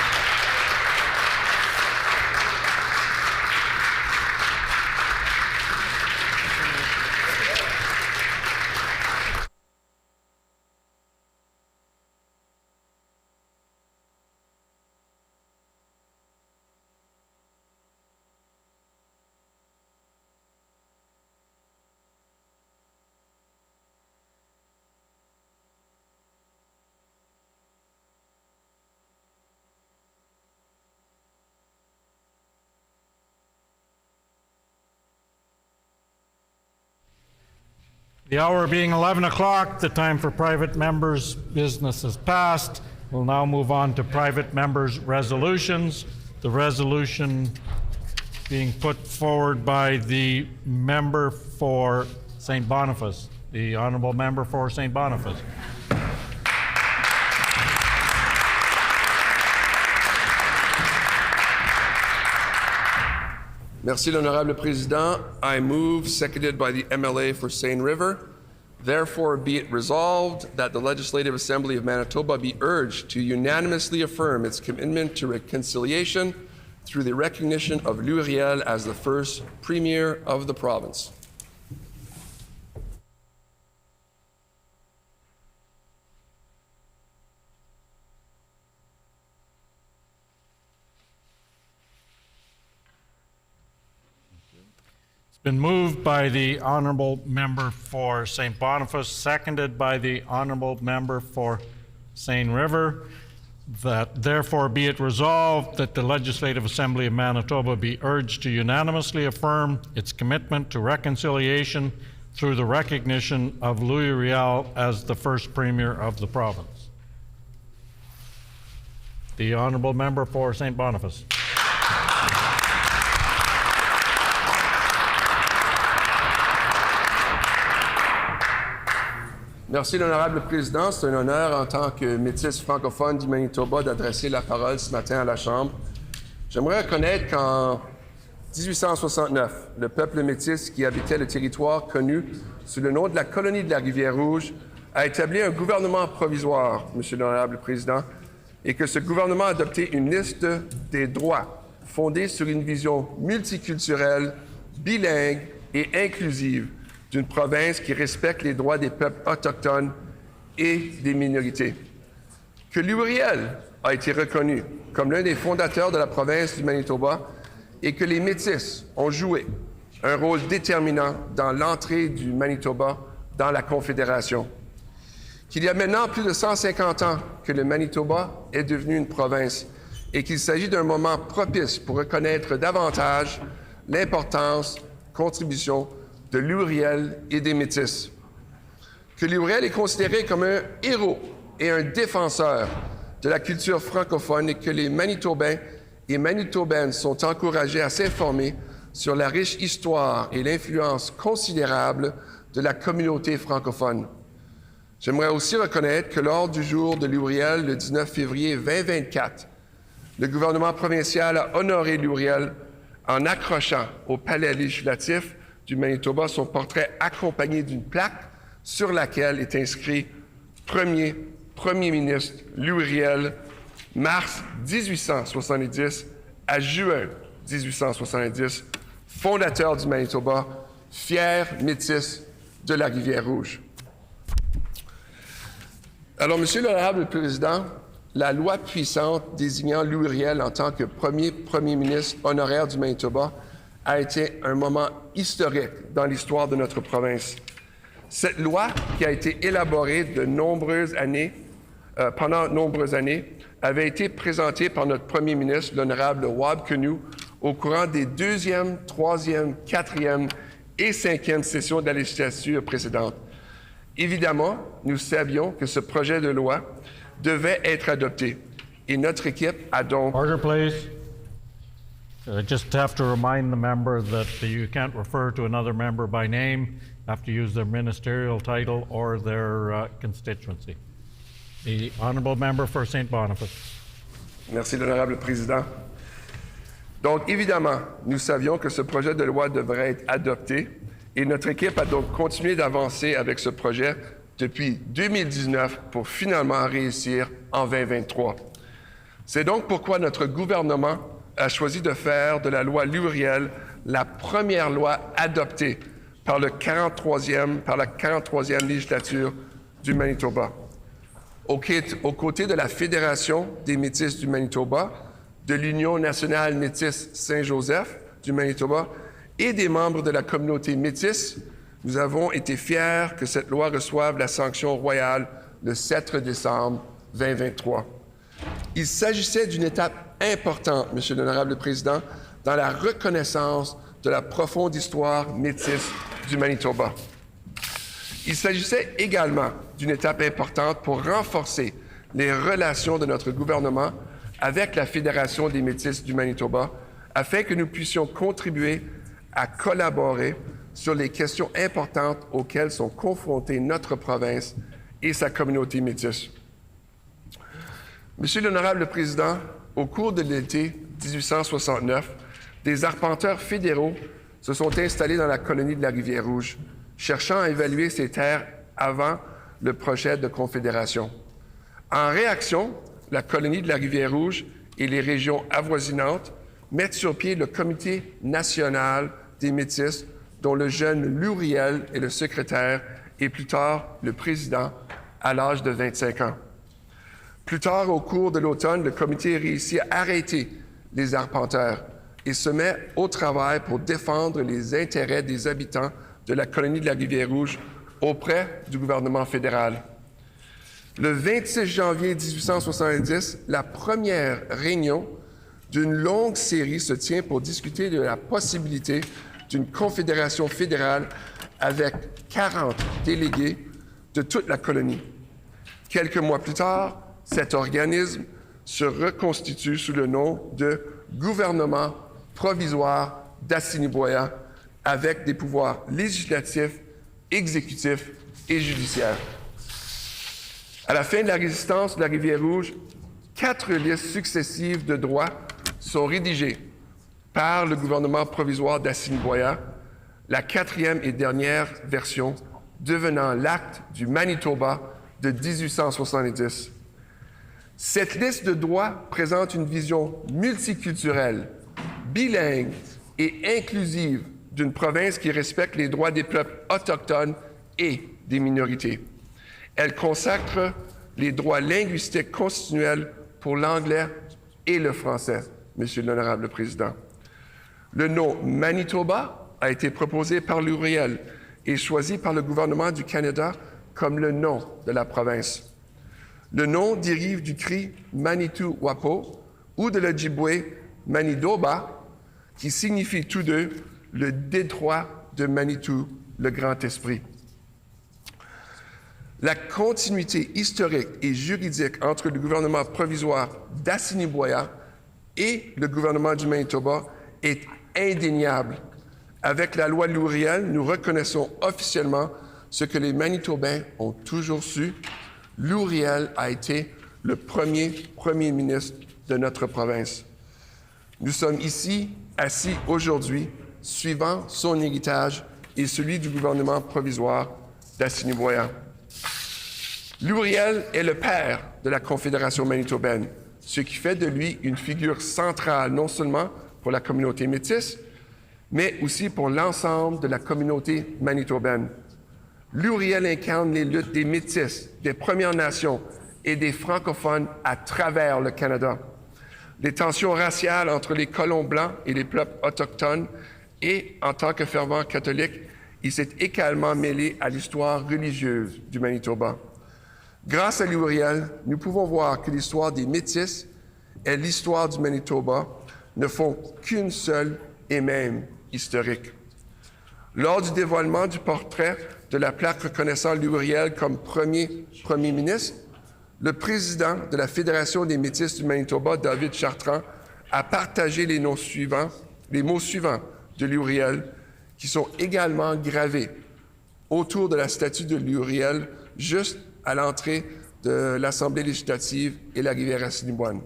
The hour being 11 o'clock, the time for private members' business is past. We'll now move on to private members' resolutions. The resolution being put forward by the member for St. Boniface, the honorable member for St. Boniface. Merci, l'Honorable Président. I move, seconded by the MLA for Seine River. Therefore, be it resolved that the Legislative Assembly of Manitoba be urged to unanimously affirm its commitment to reconciliation through the recognition of Louis Riel as the first Premier of the province. Been moved by the honorable member for St. Boniface, seconded by the honorable member for Seine River, that therefore be it resolved that the Legislative Assembly of Manitoba be urged to unanimously affirm its commitment to reconciliation through the recognition of Louis Riel as the first Premier of the province. The honourable member for St. Boniface. Merci, l'honorable président. C'est un honneur en tant que métis francophone du Manitoba d'adresser la parole ce matin à la Chambre. J'aimerais reconnaître qu'en 1869, le peuple métis qui habitait le territoire connu sous le nom de la colonie de la Rivière-Rouge a établi un gouvernement provisoire, Monsieur l'honorable président, et que ce gouvernement a adopté une liste des droits fondée sur une vision multiculturelle, bilingue et inclusive d'une province qui respecte les droits des peuples autochtones et des minorités. Que Louis Riel a été reconnu comme l'un des fondateurs de la province du Manitoba et que les Métis ont joué un rôle déterminant dans l'entrée du Manitoba dans la Confédération. Qu'il y a maintenant plus de 150 ans que le Manitoba est devenu une province et qu'il s'agit d'un moment propice pour reconnaître davantage l'importance, contribution de Louis Riel et des Métis. Que Louis Riel est considéré comme un héros et un défenseur de la culture francophone et que les Manitobains et Manitobaines sont encouragés à s'informer sur la riche histoire et l'influence considérable de la communauté francophone. J'aimerais aussi reconnaître que lors du jour de Louis Riel, le 19 février 2024, le gouvernement provincial a honoré Louis Riel en accrochant au palais législatif du Manitoba son portrait accompagné d'une plaque sur laquelle est inscrit Premier ministre Louis Riel, mars 1870 à juin 1870, fondateur du Manitoba, fier métis de la Rivière-Rouge. Alors, Monsieur l'honorable président, la loi puissante désignant Louis Riel en tant que premier ministre honoraire du Manitoba a été un moment historique dans l'histoire de notre province. Cette loi, qui a été élaborée pendant de nombreuses années, avait été présentée par notre premier ministre, l'honorable Wab Kinew, au courant des 2e, 3e, 4e et 5e sessions de la législature précédente. Évidemment, nous savions que ce projet de loi devait être adopté et notre équipe a donc... Order, please. I just have to remind the member that you can't refer to another member by name, have to use their ministerial title or their constituency. The honourable member for St. Boniface. Merci, l'honorable président. Donc, évidemment, nous savions que ce projet de loi devrait être adopté et notre équipe a donc continué d'avancer avec ce projet depuis 2019 pour finalement réussir en 2023. C'est donc pourquoi notre gouvernement a choisi de faire de la loi Louis Riel la première loi adoptée par la 43e législature du Manitoba. Aux côtés de la Fédération des Métis du Manitoba, de l'Union nationale métisse Saint-Joseph du Manitoba et des membres de la communauté métisse, nous avons été fiers que cette loi reçoive la sanction royale le 7 décembre 2023. Il s'agissait d'une étape importante, Monsieur l'honorable président, dans la reconnaissance de la profonde histoire métisse du Manitoba. Il s'agissait également d'une étape importante pour renforcer les relations de notre gouvernement avec la Fédération des Métis du Manitoba, afin que nous puissions contribuer à collaborer sur les questions importantes auxquelles sont confrontées notre province et sa communauté métisse. Monsieur l'honorable président, au cours de l'été 1869, des arpenteurs fédéraux se sont installés dans la colonie de la Rivière-Rouge, cherchant à évaluer ces terres avant le projet de confédération. En réaction, la colonie de la Rivière-Rouge et les régions avoisinantes mettent sur pied le Comité national des Métis, dont le jeune Louis Riel est le secrétaire et plus tard le président à l'âge de 25 ans. Plus tard, au cours de l'automne, le comité réussit à arrêter les arpenteurs et se met au travail pour défendre les intérêts des habitants de la colonie de la Rivière-Rouge auprès du gouvernement fédéral. Le 26 janvier 1870, la première réunion d'une longue série se tient pour discuter de la possibilité d'une confédération fédérale avec 40 délégués de toute la colonie. Quelques mois plus tard, cet organisme se reconstitue sous le nom de gouvernement provisoire d'Assiniboia avec des pouvoirs législatifs, exécutifs et judiciaires. À la fin de la résistance de la Rivière-Rouge, 4 listes successives de droits sont rédigées par le gouvernement provisoire d'Assiniboia, la 4e et dernière version devenant l'acte du Manitoba de 1870. Cette liste de droits présente une vision multiculturelle, bilingue et inclusive d'une province qui respecte les droits des peuples autochtones et des minorités. Elle consacre les droits linguistiques constitutionnels pour l'anglais et le français, Monsieur l'Honorable Président. Le nom Manitoba a été proposé par Louis Riel et choisi par le gouvernement du Canada comme le nom de la province. Le nom dérive du cri Manitou-Wapo ou de l'Ojibwe Manitoba, qui signifie tous deux le détroit de Manitou, le grand esprit. La continuité historique et juridique entre le gouvernement provisoire d'Assiniboia et le gouvernement du Manitoba est indéniable. Avec la loi Louis Riel, nous reconnaissons officiellement ce que les Manitobains ont toujours su. Louis Riel a été le premier ministre de notre province. Nous sommes ici, assis aujourd'hui, suivant son héritage et celui du gouvernement provisoire d'Assiniboia. Louis Riel est le père de la Confédération manitobaine, ce qui fait de lui une figure centrale non seulement pour la communauté métisse, mais aussi pour l'ensemble de la communauté manitobaine. Louis Riel incarne les luttes des Métis, des Premières Nations et des francophones à travers le Canada. Les tensions raciales entre les colons blancs et les peuples autochtones et, en tant que fervent catholique, il s'est également mêlé à l'histoire religieuse du Manitoba. Grâce à Louis Riel, nous pouvons voir que l'histoire des Métis et l'histoire du Manitoba ne font qu'une seule et même historique. Lors du dévoilement du portrait de la plaque reconnaissant Louis Riel comme premier ministre, le président de la Fédération des Métis du Manitoba, David Chartrand, a partagé les mots suivants de Louis Riel, qui sont également gravés autour de la statue de Louis Riel, juste à l'entrée de l'Assemblée législative et la rivière Assiniboine.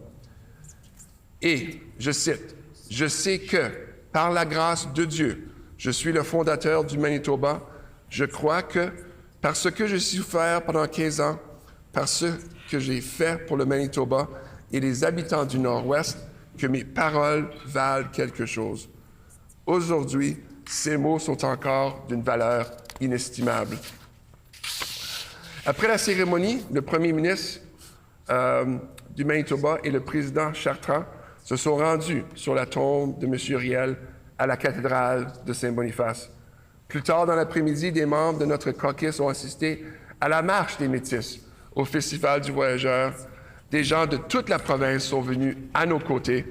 Et, je cite, « Je sais que, par la grâce de Dieu, je suis le fondateur du Manitoba. Je crois que, par ce que j'ai souffert pendant 15 ans, par ce que j'ai fait pour le Manitoba et les habitants du Nord-Ouest, que mes paroles valent quelque chose. Aujourd'hui, ces mots sont encore d'une valeur inestimable. » Après la cérémonie, le premier ministre du Manitoba et le président Chartrand se sont rendus sur la tombe de M. Riel à la cathédrale de Saint-Boniface. Plus tard dans l'après-midi, des membres de notre caucus ont assisté à la marche des Métis, au Festival du Voyageur. Des gens de toute la province sont venus à nos côtés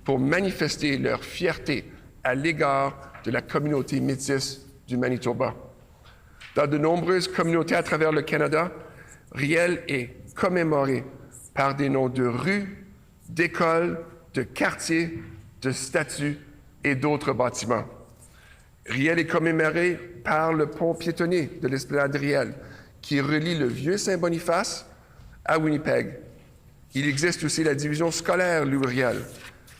pour manifester leur fierté à l'égard de la communauté métisse du Manitoba. Dans de nombreuses communautés à travers le Canada, Riel est commémoré par des noms de rues, d'écoles, de quartiers, de statues et d'autres bâtiments. Riel est commémoré par le pont piétonnier de l'Esplanade Riel, qui relie le vieux Saint-Boniface à Winnipeg. Il existe aussi la division scolaire Louis Riel,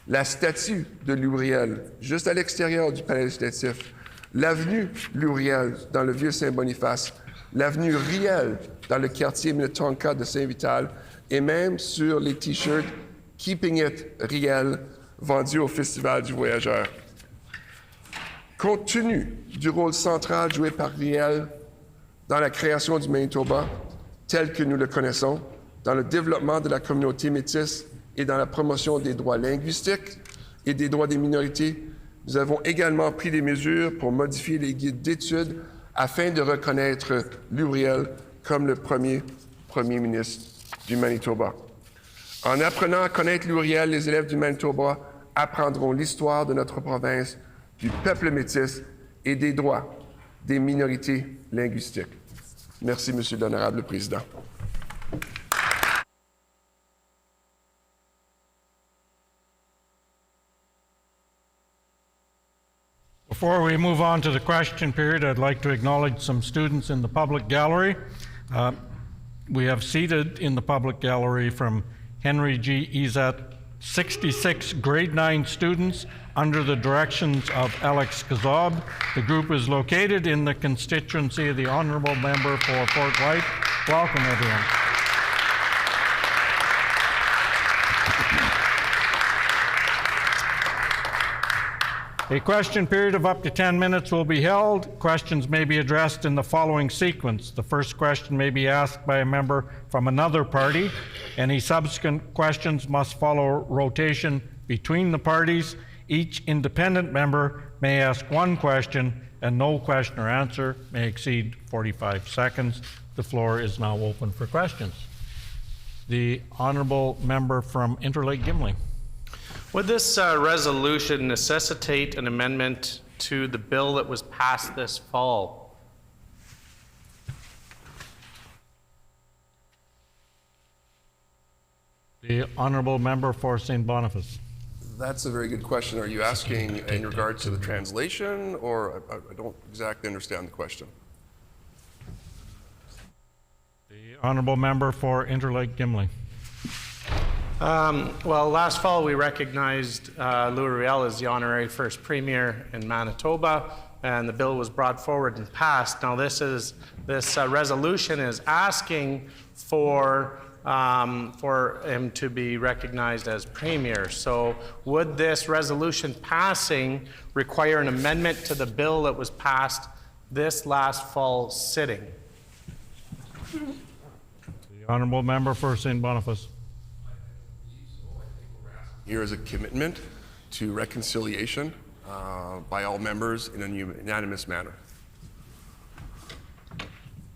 la statue de Louis Riel, juste à l'extérieur du palais législatif, l'avenue Louis Riel dans le vieux Saint-Boniface, l'avenue Riel dans le quartier Minnetonka de Saint-Vital et même sur les T-shirts Keeping It Riel vendus au Festival du Voyageur. Compte tenu du rôle central joué par Riel dans la création du Manitoba, tel que nous le connaissons, dans le développement de la communauté métisse et dans la promotion des droits linguistiques et des droits des minorités, nous avons également pris des mesures pour modifier les guides d'études afin de reconnaître Louis Riel comme le premier ministre du Manitoba. En apprenant à connaître Louis Riel, les élèves du Manitoba apprendront l'histoire de notre province, du peuple métis et des droits des minorités linguistiques. Merci, Monsieur l'Honorable Président. Before we move on to the question period, I'd like to acknowledge some students in the public gallery. We have seated in the public gallery from Henry G. Ezat 66 grade 9 students under the directions of Alex Kazob. The group is located in the constituency of the Honourable Member for Fort White. Welcome, everyone. A question period of up to 10 minutes will be held. Questions may be addressed in the following sequence. The first question may be asked by a member from another party. Any subsequent questions must follow rotation between the parties. Each independent member may ask one question, and no question or answer may exceed 45 seconds. The floor is now open for questions. The honourable member from Interlake Gimli. Would this resolution necessitate an amendment to the bill that was passed this fall? The honourable member for St. Boniface. That's a very good question. Are you asking in regard to the translation, or I don't exactly understand the question? The honourable member for Interlake Gimli. Well, last fall we recognized Louis Riel as the honorary first premier in Manitoba, and the bill was brought forward and passed. Now this resolution is asking for him to be recognized as premier. So would this resolution passing require an amendment to the bill that was passed this last fall sitting? The honourable member for St. Boniface. Here is a commitment to reconciliation by all members in a unanimous manner.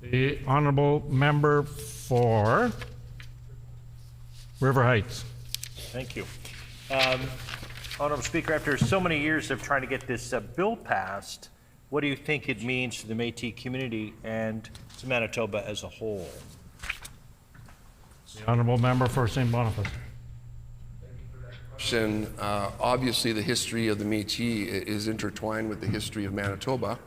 The honourable member for River Heights. Thank you. Honourable Speaker, after so many years of trying to get this bill passed, what do you think it means to the Métis community and to Manitoba as a whole? The honourable member for St. Boniface. Obviously, the history of the Métis is intertwined with the history of Manitoba.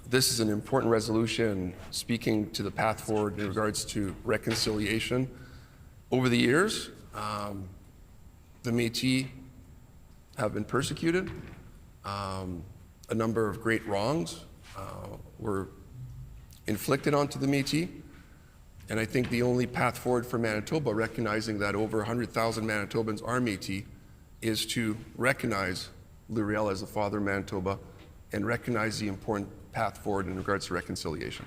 This is an important resolution speaking to the path forward in regards to reconciliation. Over the years, the Métis have been persecuted. A number of great wrongs were inflicted onto the Métis. And I think the only path forward for Manitoba, recognizing that over 100,000 Manitobans are Métis, is to recognize Louis Riel as the father of Manitoba and recognize the important path forward in regards to reconciliation.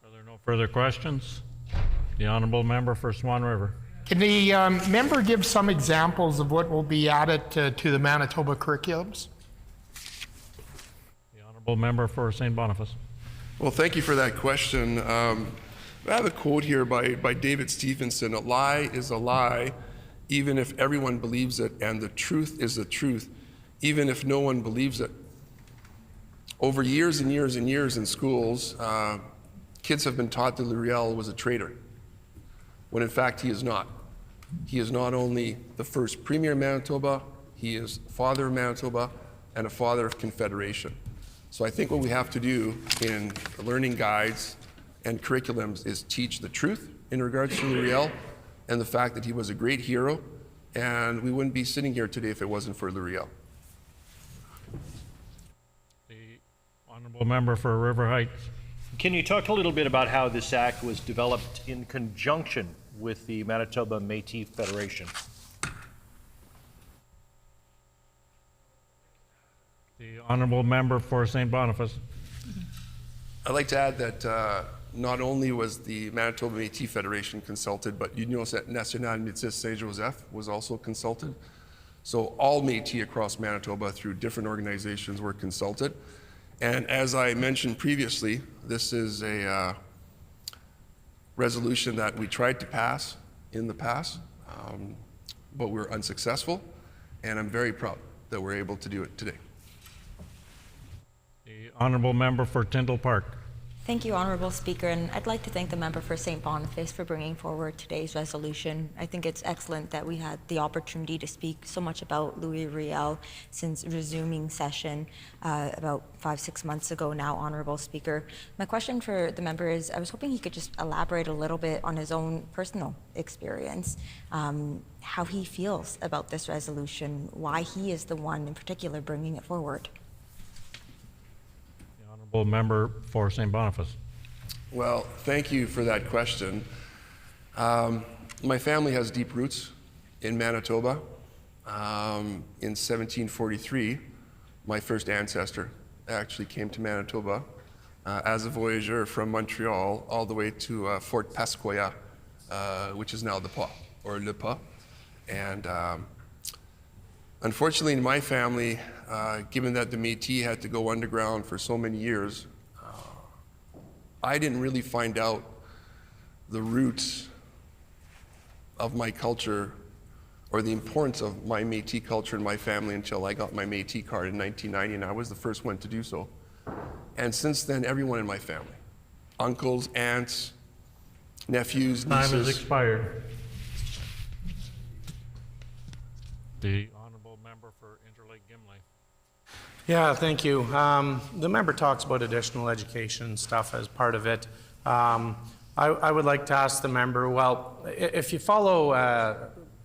Are there no further questions? The honourable member for Swan River. Can the member give some examples of what will be added to the Manitoba curriculums? The honourable member for St. Boniface. Well, thank you for that question. I have a quote here by David Stephenson: "A lie is a lie, even if everyone believes it, and the truth is the truth, even if no one believes it." Over years and years and years in schools, kids have been taught that Louis Riel was a traitor, when in fact he is not. He is not only the first premier of Manitoba, he is father of Manitoba and a father of Confederation. So I think what we have to do in learning guides and curriculums is teach the truth in regards to Louis Riel and the fact that he was a great hero, and we wouldn't be sitting here today if it wasn't for Louis Riel. The honourable member for River Heights. Can you talk a little bit about how this act was developed in conjunction with the Manitoba Métis Federation? The honourable member for St. Boniface. I'd like to add that not only was the Manitoba Métis Federation consulted, but Union Nationale Métis Saint-Joseph was also consulted. So all Métis across Manitoba through different organizations were consulted. And as I mentioned previously, this is a resolution that we tried to pass in the past, but we were unsuccessful. And I'm very proud that we're able to do it today. The honourable member for Tyndall Park. Thank you, Honourable Speaker, and I'd like to thank the member for St. Boniface for bringing forward today's resolution. I think it's excellent that we had the opportunity to speak so much about Louis Riel since resuming session about 5-6 months ago now, Honourable Speaker. My question for the member is, I was hoping he could just elaborate a little bit on his own personal experience, how he feels about this resolution, why he is the one in particular bringing it forward. Honourable member for St. Boniface. Well, thank you for that question. My family has deep roots in Manitoba. In 1743, my first ancestor actually came to Manitoba as a voyageur from Montreal all the way to Fort Pasquia, which is now the Pas, or Le Pas. And unfortunately, in my family, given that the Métis had to go underground for so many years, I didn't really find out the roots of my culture or the importance of my Métis culture in my family until I got my Métis card in 1990, and I was the first one to do so. And since then, everyone in my family, uncles, aunts, nephews, nieces. Time has expired. The honourable member for Interlake Gimli. Yeah, thank you. The member talks about additional education stuff as part of it. I would like to ask the member, well, if you follow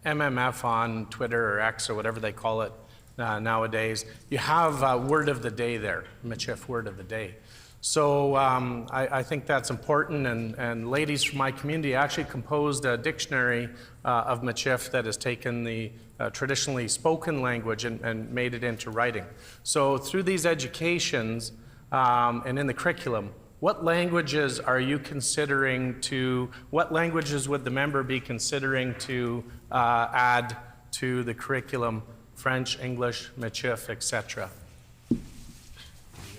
MMF on Twitter or X or whatever they call it nowadays, you have word of the day there, Michif word of the day. So I think that's important, and ladies from my community actually composed a dictionary of Michif that has taken the traditionally spoken language and made it into writing. So through these educations and in the curriculum, what languages are you considering to, what languages would the member be considering to add to the curriculum? French, English, Michif, etc.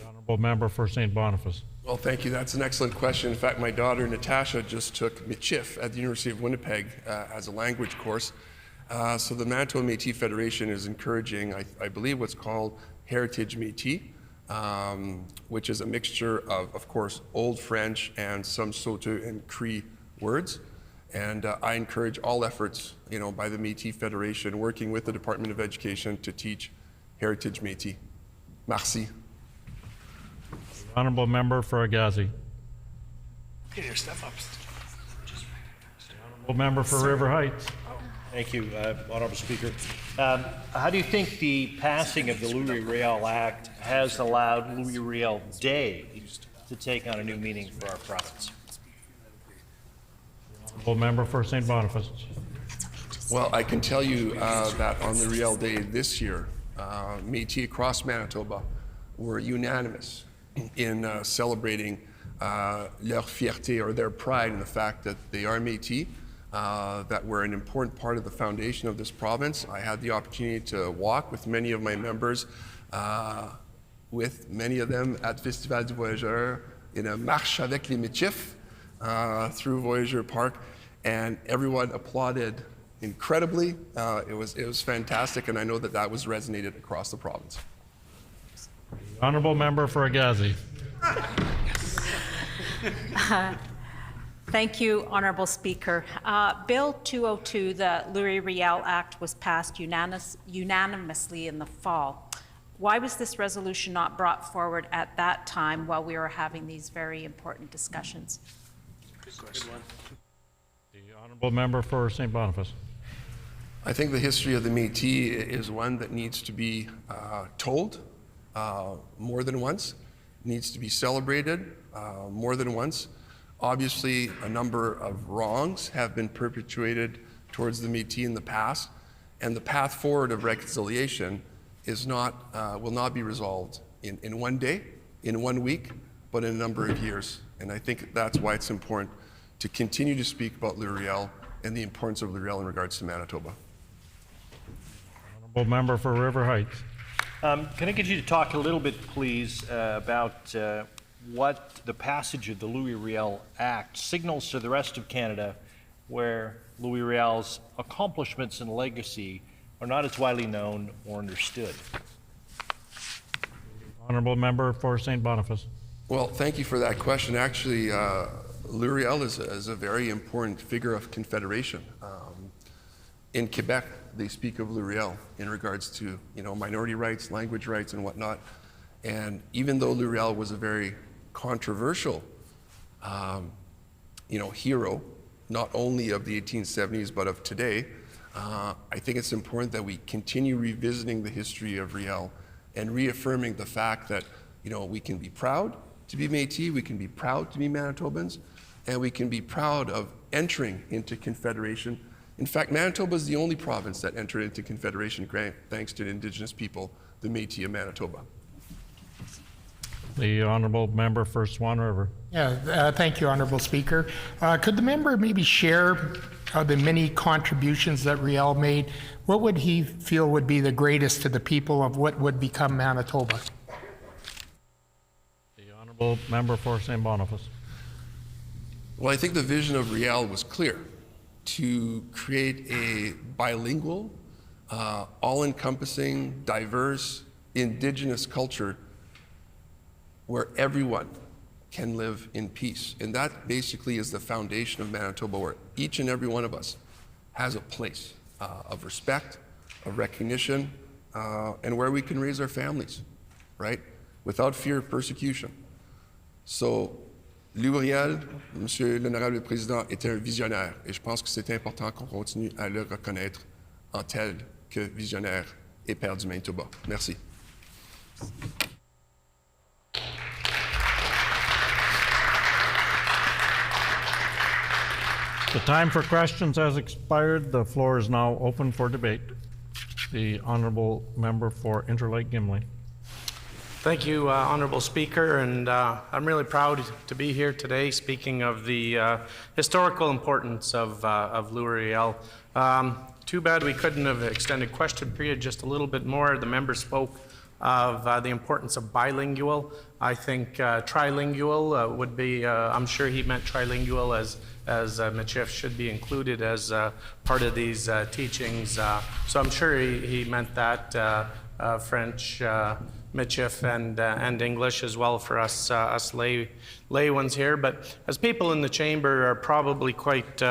Honourable member for St. Boniface. Well, thank you. That's an excellent question. In fact, my daughter, Natasha, just took Michif at the University of Winnipeg as a language course. So the Manitoba Métis Federation is encouraging, I believe, what's called Heritage Métis, which is a mixture of course, Old French and some Sauteux and Cree words. And I encourage all efforts, by the Métis Federation, working with the Department of Education to teach Heritage Métis. Merci. Honourable member for Agassiz. Get your stuff up. Honourable member for River Heights. Thank you, Honourable Speaker. How do you think the passing of the Louis Riel Act has allowed Louis Riel Day to take on a new meaning for our province? Honourable member for St. Boniface. Well, I can tell you that on the Riel Day this year, Métis across Manitoba were unanimous in celebrating leur fierté, or their pride in the fact that they are Métis, that were an important part of the foundation of this province. I had the opportunity to walk with many of my members, with many of them at Festival du Voyageur, in a marche avec les Métifs through Voyageur Park, and everyone applauded incredibly. It was fantastic, and I know that was resonated across the province. Honourable member for Agassiz. Thank you, Honourable Speaker. Bill 202, the Louis Riel Act, was passed unanimously in the fall. Why was this resolution not brought forward at that time while we were having these very important discussions? Good question. The honourable member for St. Boniface. I think the history of the Métis is one that needs to be told more than once, needs to be celebrated more than once. Obviously, a number of wrongs have been perpetuated towards the Métis in the past, and the path forward of reconciliation will not be resolved in one day, in 1 week, but in a number of years. And I think that's why it's important to continue to speak about Louis Riel and the importance of Louis Riel in regards to Manitoba. Honourable member for River Heights. Can I get you to talk a little bit, please, about what the passage of the Louis Riel Act signals to the rest of Canada, where Louis Riel's accomplishments and legacy are not as widely known or understood? Honourable member for St. Boniface. Well, thank you for that question. Actually, Louis Riel is a very important figure of Confederation. In Quebec, they speak of Louis Riel in regards to minority rights, language rights, and whatnot. And even though Louis Riel was a very controversial, hero, not only of the 1870s but of today, I think it's important that we continue revisiting the history of Riel and reaffirming the fact that we can be proud to be Métis, we can be proud to be Manitobans, and we can be proud of entering into Confederation. In fact, Manitoba is the only province that entered into Confederation thanks to the Indigenous people, the Métis of Manitoba. The honourable member for Swan River. Yeah, thank you, Honourable Speaker. Could the member maybe share the many contributions that Riel made? What would he feel would be the greatest to the people of what would become Manitoba? The honourable member for St. Boniface. Well, I think the vision of Riel was clear: to create a bilingual, all-encompassing, diverse, Indigenous culture where everyone can live in peace. And that basically is the foundation of Manitoba, where each and every one of us has a place of respect, of recognition, and where we can raise our families, right? Without fear of persecution. So, Louis Riel, Monsieur l'Honorable Président, était un visionnaire, et je pense que c'est important qu'on continue à le reconnaître en tel que visionnaire et père du Manitoba. Merci. The time for questions has expired. The floor is now open for debate. The honourable member for Interlake Gimli. Thank you, Honourable Speaker, and I'm really proud to be here today speaking of the historical importance of Louis Riel. Too bad we couldn't have extended question period just a little bit more. The member spoke of the importance of bilingual. I think trilingual would be, I'm sure he meant trilingual as Michif should be included as part of these teachings. So I'm sure he meant that French, Michif, and English as well for us lay ones here. But as people in the chamber are probably quite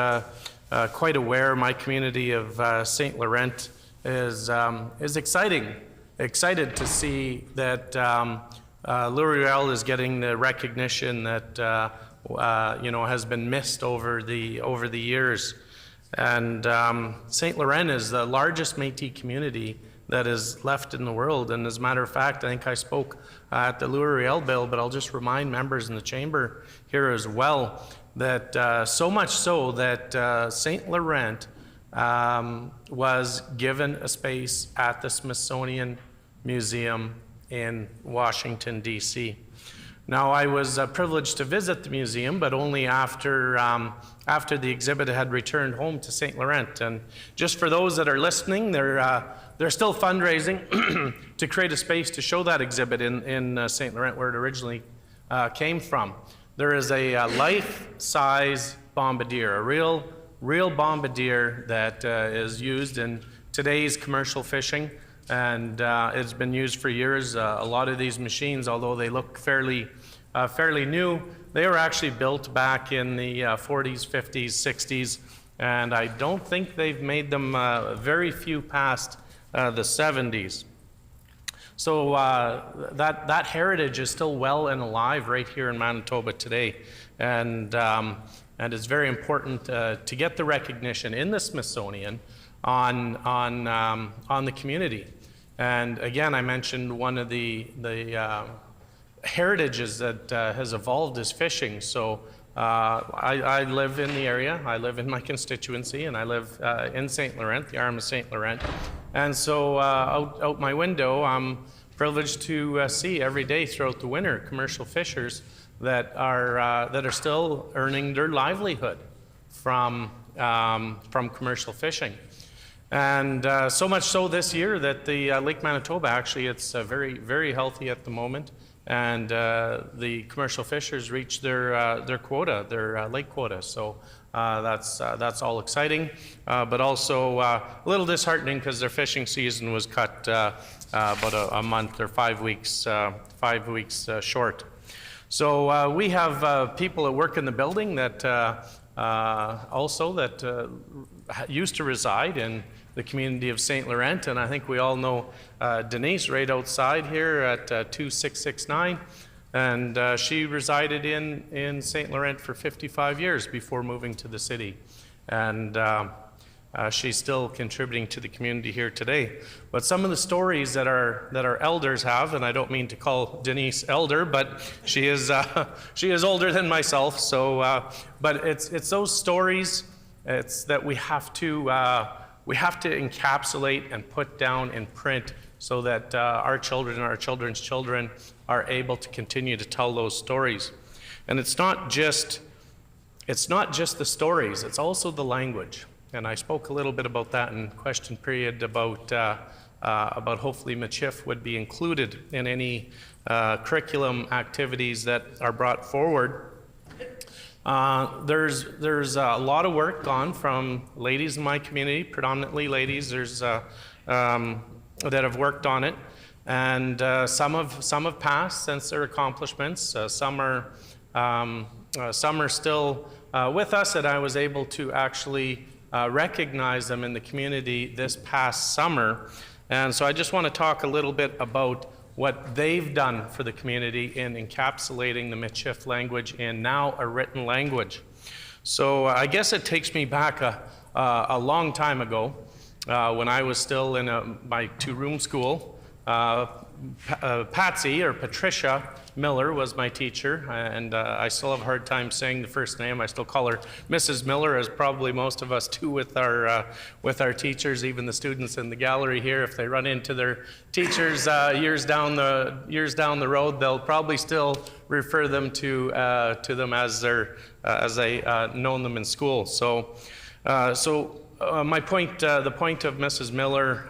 aware, my community of St. Laurent is excited to see that Louis Riel is getting the recognition that has been missed over the years. And St. Laurent is the largest Métis community that is left in the world. And as a matter of fact, I think I spoke at the Louis Riel bill, but I'll just remind members in the chamber here as well that so much so that St. Laurent was given a space at the Smithsonian Museum in Washington, D.C. Now, I was privileged to visit the museum, but only after the exhibit had returned home to St. Laurent. And just for those that are listening, they're still fundraising to create a space to show that exhibit in St. Laurent, where it originally came from. There is a life-size bombardier, a real bombardier that is used in today's commercial fishing. And it's been used for years. A lot of these machines, although they look fairly new, they were actually built back in the 40s, 50s, 60s, and I don't think they've made them very few past the 70s. So that heritage is still well and alive right here in Manitoba today, and it's very important to get the recognition in the Smithsonian on the community. And again, I mentioned one of the heritages that has evolved is fishing. So I live in the area, I live in my constituency, and I live in St. Laurent, the arm of St. Laurent. And so out my window, I'm privileged to see every day throughout the winter commercial fishers that are still earning their livelihood from commercial fishing. And so much so this year that the Lake Manitoba, actually, it's very, very healthy at the moment. And the commercial fishers reached their quota, their lake quota. So that's all exciting, but also a little disheartening because their fishing season was cut about a month or 5 weeks short. So we have people that work in the building that used to reside in the community of St. Laurent, and I think we all know Denise right outside here at 2669, and she resided in St. Laurent for 55 years before moving to the city, and she's still contributing to the community here today. But some of the stories that our elders have, and I don't mean to call Denise elder, but she is older than myself. So, but it's those stories that we have to encapsulate and put down in print, so that our children and our children's children are able to continue to tell those stories. And it's not just the stories; it's also the language. And I spoke a little bit about that in question period about hopefully Michif would be included in any curriculum activities that are brought forward. There's a lot of work gone from ladies in my community, predominantly ladies. There's that have worked on it, and some have passed since their accomplishments. Some are still with us, and I was able to actually recognize them in the community this past summer. And so I just want to talk a little bit about what they've done for the community in encapsulating the Michif language in now a written language. So I guess it takes me back a long time ago when I was still in my two-room school. Patsy, or Patricia Miller, was my teacher, and I still have a hard time saying the first name. I still call her Mrs. Miller, as probably most of us do with our teachers. Even the students in the gallery here, if they run into their teachers years down the road, they'll probably still refer them to them as they known them in school. So my point, the point of Mrs. Miller.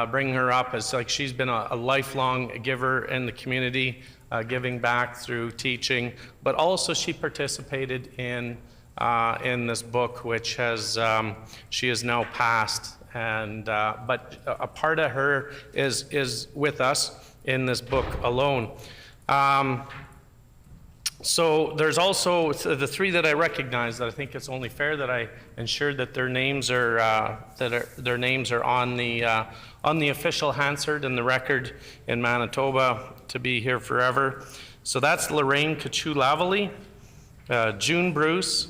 Bringing her up is like she's been a lifelong giver in the community, giving back through teaching, but also she participated in this book, which she has now passed, and but a part of her is with us in this book alone. So there's also the three that I recognize that I think it's only fair that I ensure that their names are on the official Hansard and the record in Manitoba to be here forever. So that's Lorraine Kachu-Lavallee, June Bruce,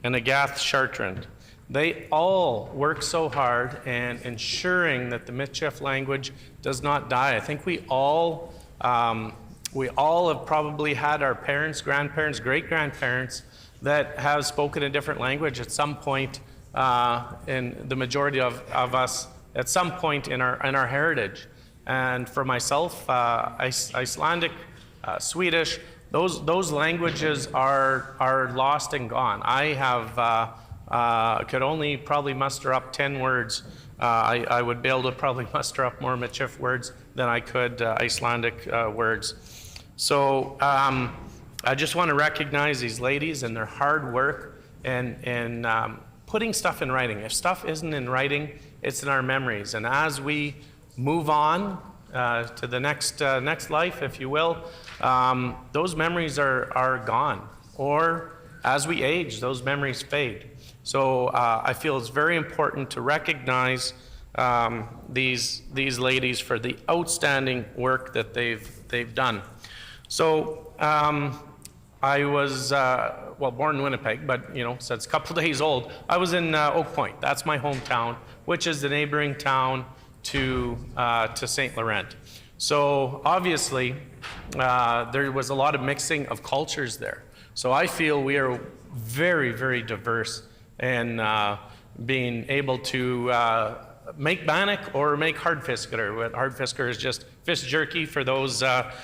and Agath Chartrand. They all work so hard in ensuring that the Michif language does not die. I think we all have probably had our parents, grandparents, great-grandparents that have spoken a different language at some point, in the majority of us, at some point in our heritage. And for myself, Icelandic, Swedish, those languages are lost and gone. I could only probably muster up 10 words. I would be able to probably muster up more Michif words than I could Icelandic words. So I just want to recognize these ladies and their hard work and putting stuff in writing. If stuff isn't in writing, it's in our memories. And as we move on to the next life, if you will, those memories are gone. Or as we age, those memories fade. So I feel it's very important to recognize these ladies for the outstanding work that they've done. So I was born in Winnipeg, but so it's a couple days old. I was in Oak Point. That's my hometown, which is the neighboring town to St. Laurent. So obviously, there was a lot of mixing of cultures there. So I feel we are very, very diverse in being able to make bannock or make hardfisker. Hardfisker is just fish jerky for those that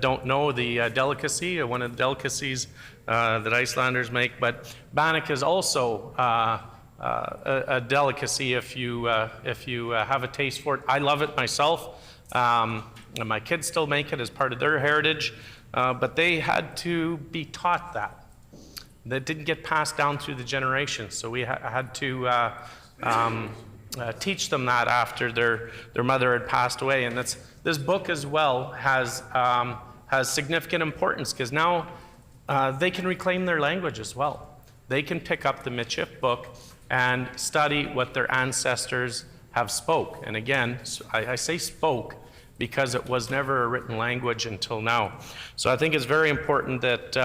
don't know the delicacy, one of the delicacies that Icelanders make. But bannock is also a delicacy if you have a taste for it. I love it myself. And my kids still make it as part of their heritage, but they had to be taught that. That didn't get passed down through the generations, so we had to teach them that after their mother had passed away. And this book as well has has significant importance because now they can reclaim their language as well. They can pick up the Michif book and study what their ancestors have spoke. And again, I say spoke because it was never a written language until now. So I think it's very important that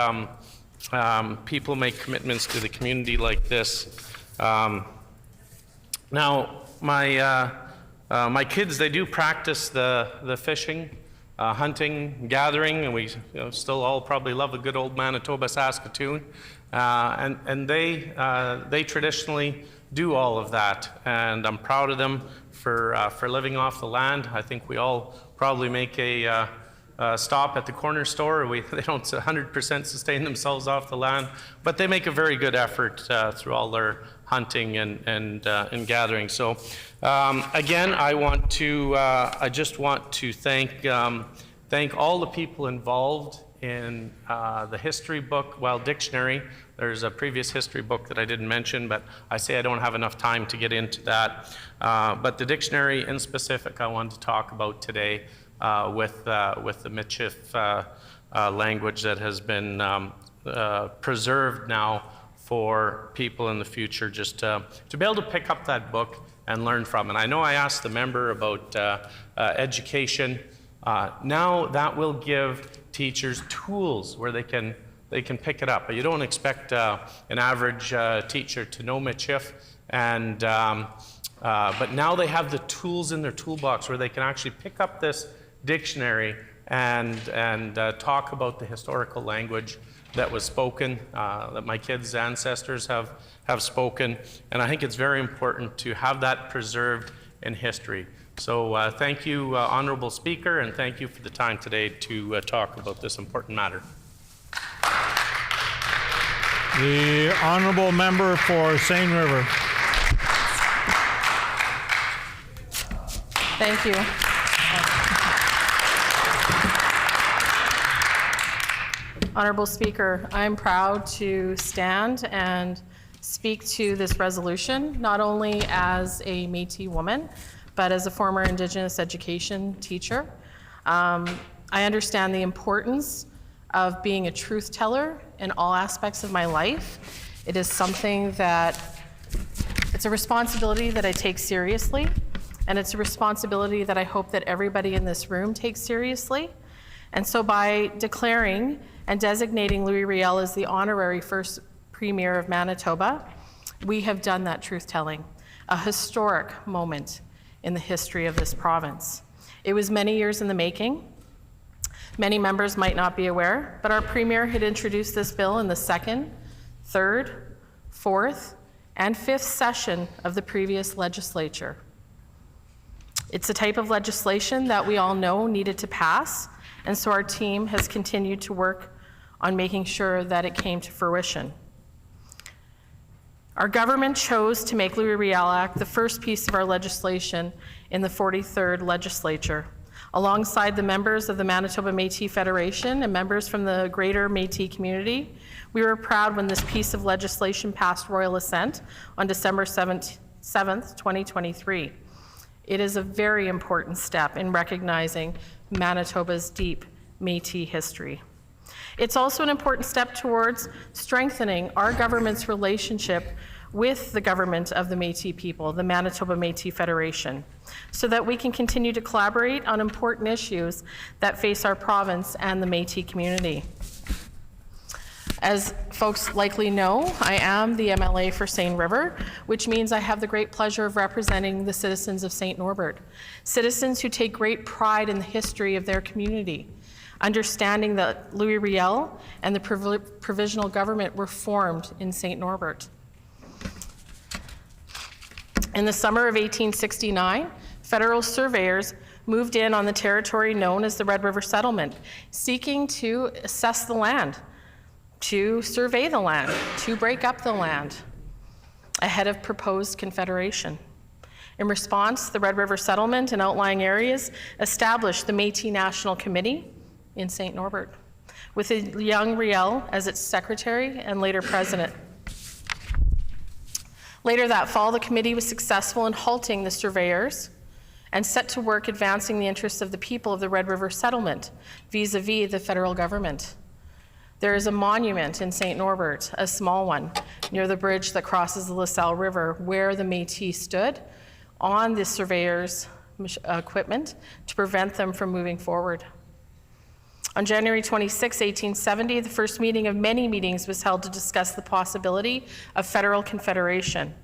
people make commitments to the community like this. Now, my kids, they do practice the fishing, hunting, gathering, and we still all probably love the good old Manitoba Saskatoon. And they traditionally do all of that, and I'm proud of them for living off the land. I think we all probably make a stop at the corner store. They don't 100% sustain themselves off the land, but they make a very good effort through all their hunting and gathering. So again, I just want to thank all the people involved in the history book, dictionary. There's a previous history book that I didn't mention, but I say I don't have enough time to get into that. But the dictionary in specific I wanted to talk about today with the Michif language that has been preserved now for people in the future, just to be able to pick up that book and learn from. And I know I asked the member about education. Now that will give teachers tools where they can pick it up. But you don't expect an average teacher to know Michif, but now they have the tools in their toolbox where they can actually pick up this dictionary and talk about the historical language that was spoken, that my kids' ancestors have spoken. And I think it's very important to have that preserved in history. So thank you, Honorable Speaker, and thank you for the time today to talk about this important matter. The Honourable Member for Seine River. Thank you. Honourable Speaker, I'm proud to stand and speak to this resolution, not only as a Métis woman, but as a former Indigenous education teacher. I understand the importance of being a truth teller in all aspects of my life. It is something that, it's a responsibility that I take seriously, and it's a responsibility that I hope that everybody in this room takes seriously. And so by declaring and designating Louis Riel as the honorary first Premier of Manitoba, we have done that truth telling, a historic moment in the history of this province. It was many years in the making. Many members might not be aware, but our Premier had introduced this bill in the 2nd, 3rd, 4th, and 5th session of the previous legislature. It's a type of legislation that we all know needed to pass, and so our team has continued to work on making sure that it came to fruition. Our government chose to make Louis Riel Act the first piece of our legislation in the 43rd legislature. Alongside the members of the Manitoba Métis Federation and members from the greater Métis community, we were proud when this piece of legislation passed royal assent on December 7th, 2023. It is a very important step in recognizing Manitoba's deep Métis history. It's also an important step towards strengthening our government's relationship with the government of the Métis people, the Manitoba Métis Federation, so that we can continue to collaborate on important issues that face our province and the Métis community. As folks likely know, I am the MLA for Seine River, which means I have the great pleasure of representing the citizens of St. Norbert, citizens who take great pride in the history of their community, understanding that Louis Riel and the provisional government were formed in St. Norbert. In the summer of 1869, federal surveyors moved in on the territory known as the Red River Settlement, seeking to assess the land, to survey the land, to break up the land ahead of proposed confederation. In response, the Red River Settlement and outlying areas established the Métis National Committee in St. Norbert, with a young Riel as its secretary and later president. Later that fall, the committee was successful in halting the surveyors and set to work advancing the interests of the people of the Red River settlement vis-a-vis the federal government. There is a monument in St. Norbert, a small one, near the bridge that crosses the LaSalle River, where the Métis stood on the surveyors' equipment to prevent them from moving forward. On January 26, 1870, the first meeting of many meetings was held to discuss the possibility of federal confederation,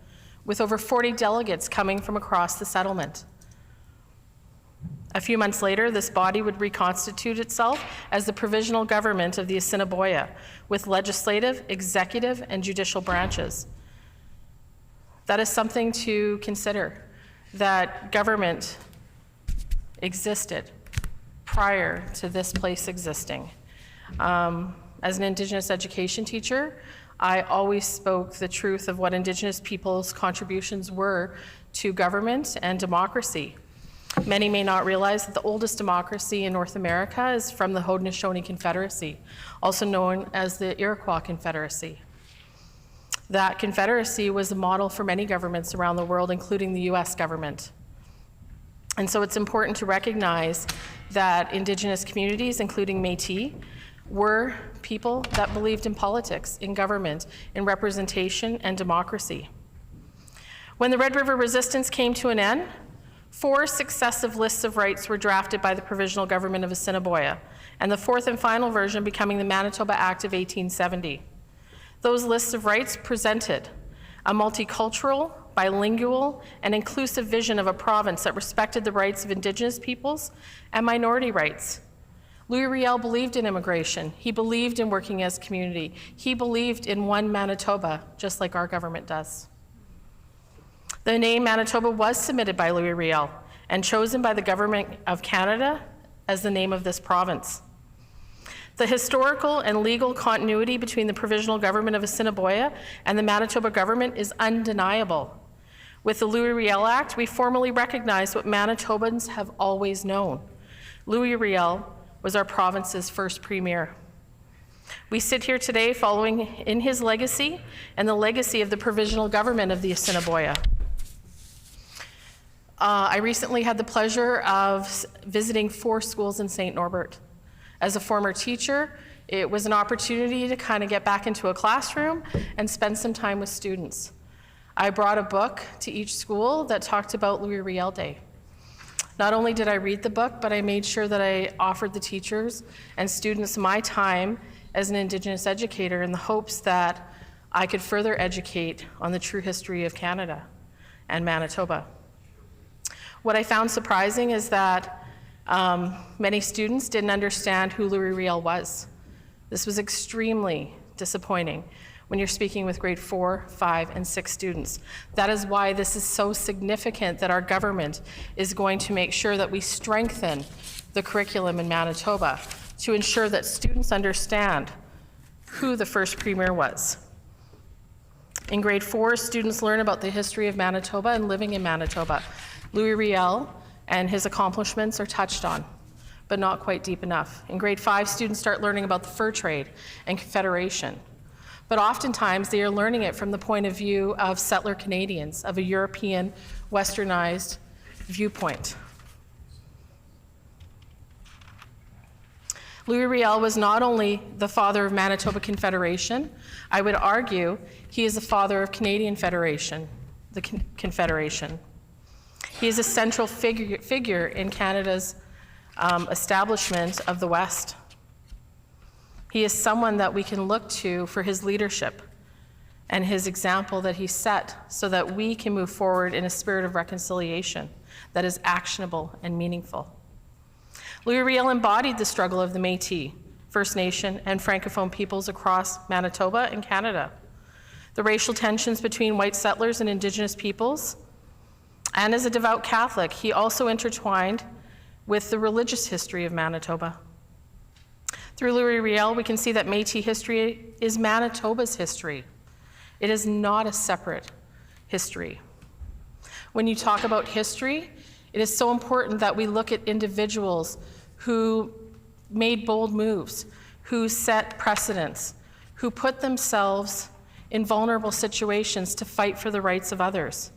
with over 40 delegates coming from across the settlement. A few months later, this body would reconstitute itself as the provisional government of the Assiniboia, with legislative, executive, and judicial branches. That is something to consider, that government existed prior to this place existing. As an Indigenous education teacher, I always spoke the truth of what Indigenous people's contributions were to government and democracy. Many may not realize that the oldest democracy in North America is from the Haudenosaunee Confederacy, also known as the Iroquois Confederacy. That confederacy was a model for many governments around the world, including the US government. And so it's important to recognize that Indigenous communities, including Métis, were people that believed in politics, in government, in representation and democracy. When the Red River Resistance came to an end, 4 successive lists of rights were drafted by the Provisional Government of Assiniboia, and the 4th and final version becoming the Manitoba Act of 1870. Those lists of rights presented a multicultural, bilingual, and inclusive vision of a province that respected the rights of Indigenous peoples and minority rights. Louis Riel believed in immigration. He believed in working as a community. He believed in one Manitoba, just like our government does. The name Manitoba was submitted by Louis Riel and chosen by the Government of Canada as the name of this province. The historical and legal continuity between the Provisional Government of Assiniboia and the Manitoba government is undeniable. With the Louis Riel Act, we formally recognize what Manitobans have always known. Louis Riel was our province's first premier. We sit here today following in his legacy and the legacy of the Provisional Government of the Assiniboia. I recently had the pleasure of visiting 4 schools in St. Norbert. As a former teacher, it was an opportunity to kind of get back into a classroom and spend some time with students. I brought a book to each school that talked about Louis Riel Day. Not only did I read the book, but I made sure that I offered the teachers and students my time as an Indigenous educator in the hopes that I could further educate on the true history of Canada and Manitoba. What I found surprising is that many students didn't understand who Louis Riel was. This was extremely disappointing when you're speaking with grade 4, 5, and 6 students. That is why this is so significant that our government is going to make sure that we strengthen the curriculum in Manitoba to ensure that students understand who the first premier was. In grade 4, students learn about the history of Manitoba and living in Manitoba. Louis Riel and his accomplishments are touched on, but not quite deep enough. In grade 5, students start learning about the fur trade and Confederation. But oftentimes they are learning it from the point of view of settler Canadians, of a European, westernized viewpoint. Louis Riel was not only the father of Manitoba Confederation, I would argue he is the father of Canadian Federation, the Confederation. He is a central figure in Canada's establishment of the West. He is someone that we can look to for his leadership and his example that he set so that we can move forward in a spirit of reconciliation that is actionable and meaningful. Louis Riel embodied the struggle of the Métis, First Nation, and Francophone peoples across Manitoba and Canada. The racial tensions between white settlers and Indigenous peoples. And as a devout Catholic, he also intertwined with the religious history of Manitoba. Through Louis Riel, we can see that Métis history is Manitoba's history. It is not a separate history. When you talk about history, it is so important that we look at individuals who made bold moves, who set precedents, who put themselves in vulnerable situations to fight for the rights of others.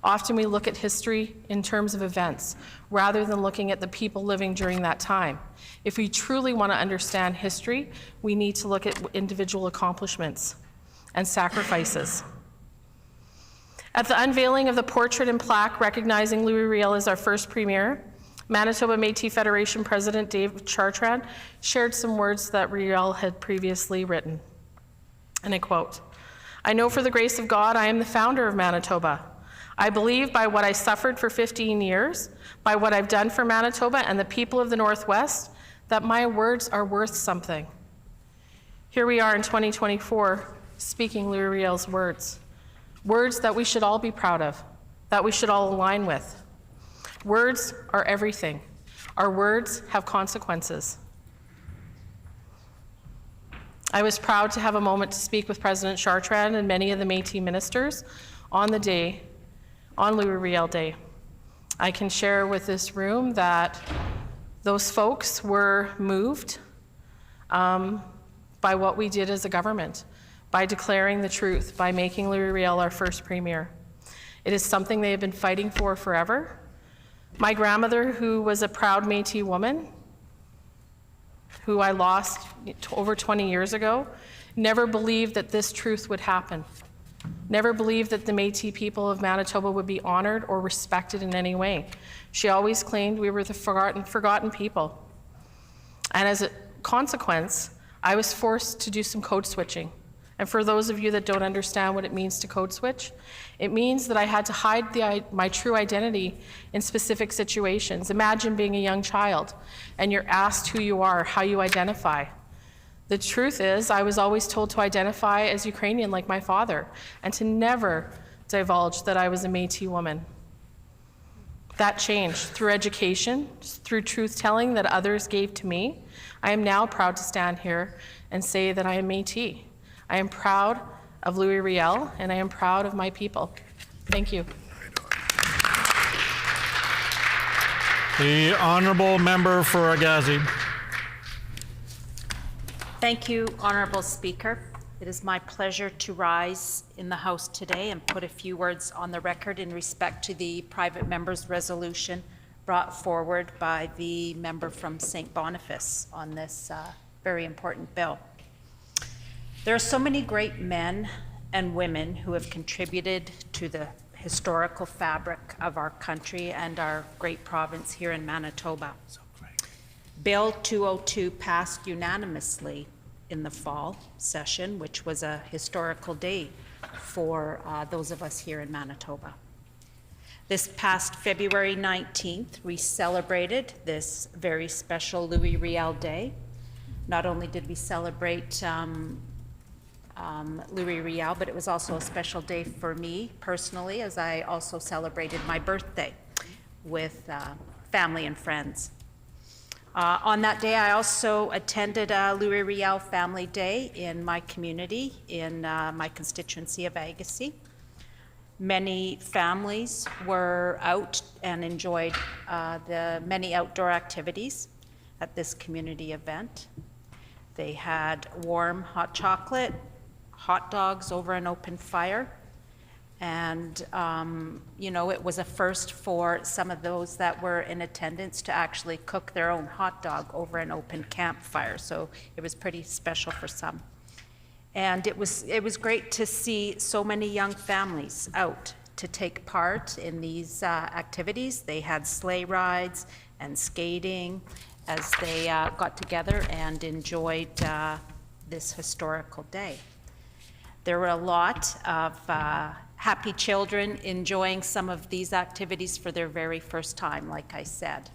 Often we look at history in terms of events, rather than looking at the people living during that time. If we truly want to understand history, we need to look at individual accomplishments and sacrifices. At the unveiling of the portrait and plaque recognizing Louis Riel as our first premier, Manitoba Métis Federation President Dave Chartrand shared some words that Riel had previously written. And I quote, "I know for the grace of God I am the founder of Manitoba. I believe by what I suffered for 15 years, by what I've done for Manitoba and the people of the Northwest, that my words are worth something." Here we are in 2024 speaking Louis Riel's words. Words that we should all be proud of, that we should all align with. Words are everything. Our words have consequences. I was proud to have a moment to speak with President Chartrand and many of the Métis ministers on the day, on Louis Riel Day. I can share with this room that those folks were moved by what we did as a government, by declaring the truth, by making Louis Riel our first premier. It is something they have been fighting for forever. My grandmother, who was a proud Métis woman, who I lost over 20 years ago, never believed that this truth would happen. Never believed that the Métis people of Manitoba would be honored or respected in any way. She always claimed we were the forgotten people. And as a consequence, I was forced to do some code switching. And for those of you that don't understand what it means to code switch, it means that I had to hide my true identity in specific situations. Imagine being a young child and you're asked who you are, how you identify. The truth is, I was always told to identify as Ukrainian like my father and to never divulge that I was a Métis woman. That changed through education, through truth-telling that others gave to me. I am now proud to stand here and say that I am Métis. I am proud of Louis Riel, and I am proud of my people. Thank you. The honourable member for Agassiz. Thank you, Honourable Speaker. It is my pleasure to rise in the House today and put a few words on the record in respect to the private member's resolution brought forward by the member from St. Boniface on this very important bill. There are so many great men and women who have contributed to the historical fabric of our country and our great province here in Manitoba. Bill 202 passed unanimously in the fall session, which was a historical day for those of us here in Manitoba. This past February 19th, we celebrated this very special Louis Riel Day. Not only did we celebrate Louis Riel, but it was also a special day for me personally, as I also celebrated my birthday with family and friends. On that day, I also attended a Louis Riel Family Day in my community, in my constituency of Agassiz. Many families were out and enjoyed the many outdoor activities at this community event. They had warm hot chocolate, hot dogs over an open fire, and you know, it was a first for some of those that were in attendance to actually cook their own hot dog over an open campfire, so it was pretty special for some. And it was great to see so many young families out to take part in these activities. They had sleigh rides and skating as they got together and enjoyed this historical day. There were a lot of happy children enjoying some of these activities for their very first time, like I said.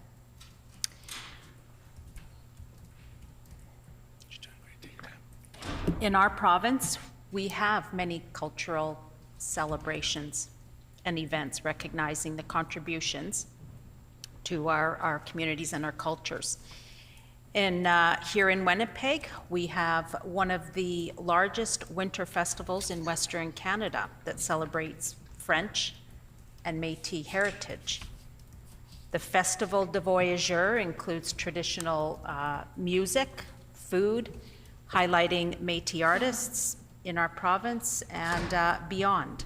In our province, we have many cultural celebrations and events recognizing the contributions to our communities and our cultures. Here in Winnipeg, we have one of the largest winter festivals in Western Canada that celebrates French and Métis heritage. The Festival de Voyageurs includes traditional music, food, highlighting Métis artists in our province and beyond.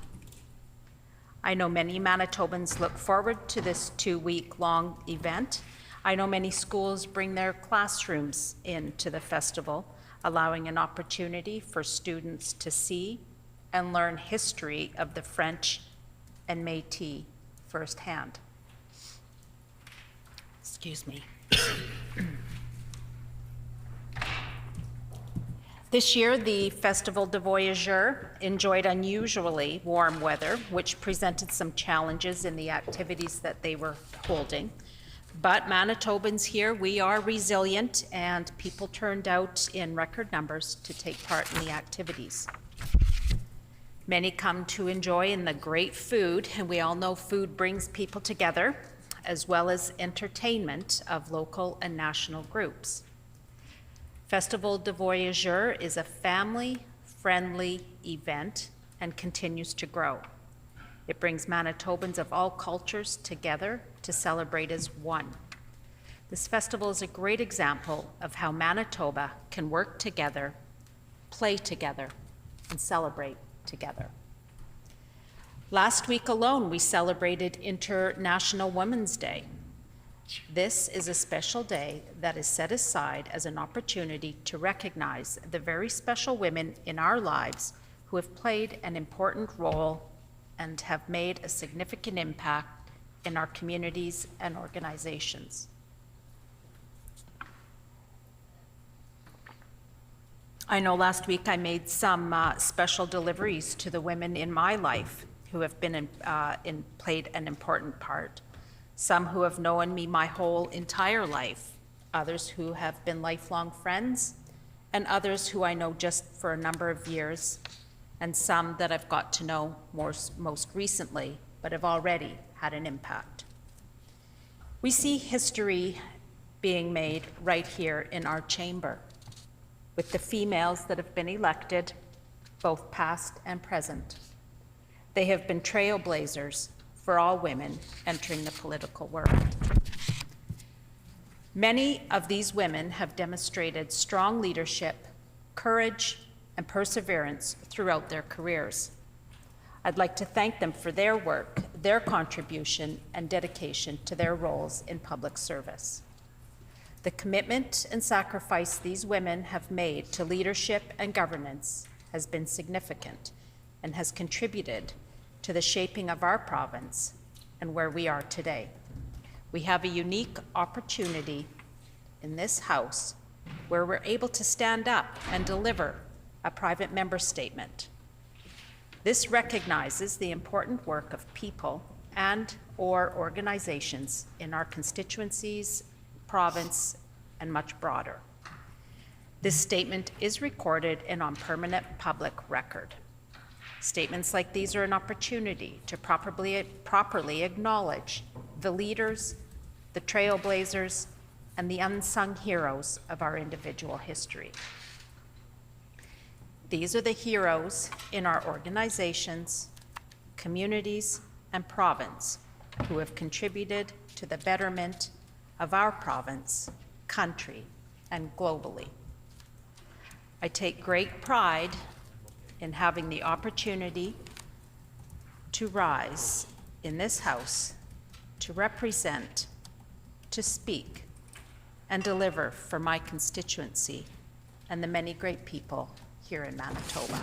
I know many Manitobans look forward to this 2-week-long event. I know many schools bring their classrooms into the festival, allowing an opportunity for students to see and learn history of the French and Métis firsthand. Excuse me. This year, the Festival de Voyageurs enjoyed unusually warm weather, which presented some challenges in the activities that they were holding. But Manitobans here, we are resilient, and people turned out in record numbers to take part in the activities. Many come to enjoy in the great food, and we all know food brings people together, as well as entertainment of local and national groups. Festival de Voyageurs is a family-friendly event and continues to grow. It brings Manitobans of all cultures together to celebrate as one. This festival is a great example of how Manitoba can work together, play together, and celebrate together. Last week alone, we celebrated International Women's Day. This is a special day that is set aside as an opportunity to recognize the very special women in our lives who have played an important role and have made a significant impact in our communities and organizations. I know last week I made some special deliveries to the women in my life who have been played an important part. Some who have known me my whole entire life, others who have been lifelong friends, and others who I know just for a number of years, and some that I've got to know most recently, but have already had an impact. We see history being made right here in our chamber, with the females that have been elected, both past and present. They have been trailblazers for all women entering the political world. Many of these women have demonstrated strong leadership, courage, and perseverance throughout their careers. I'd like to thank them for their work, their contribution, and dedication to their roles in public service. The commitment and sacrifice these women have made to leadership and governance has been significant and has contributed to the shaping of our province and where we are today. We have a unique opportunity in this House where we're able to stand up and deliver a private member statement. This recognizes the important work of people and/or organizations in our constituencies, province, and much broader. This statement is recorded and on permanent public record. Statements like these are an opportunity to properly acknowledge the leaders, the trailblazers, and the unsung heroes of our individual history. These are the heroes in our organizations, communities, and province who have contributed to the betterment of our province, country, and globally. I take great pride in having the opportunity to rise in this House, to represent, to speak, and deliver for my constituency and the many great people here in Manitoba.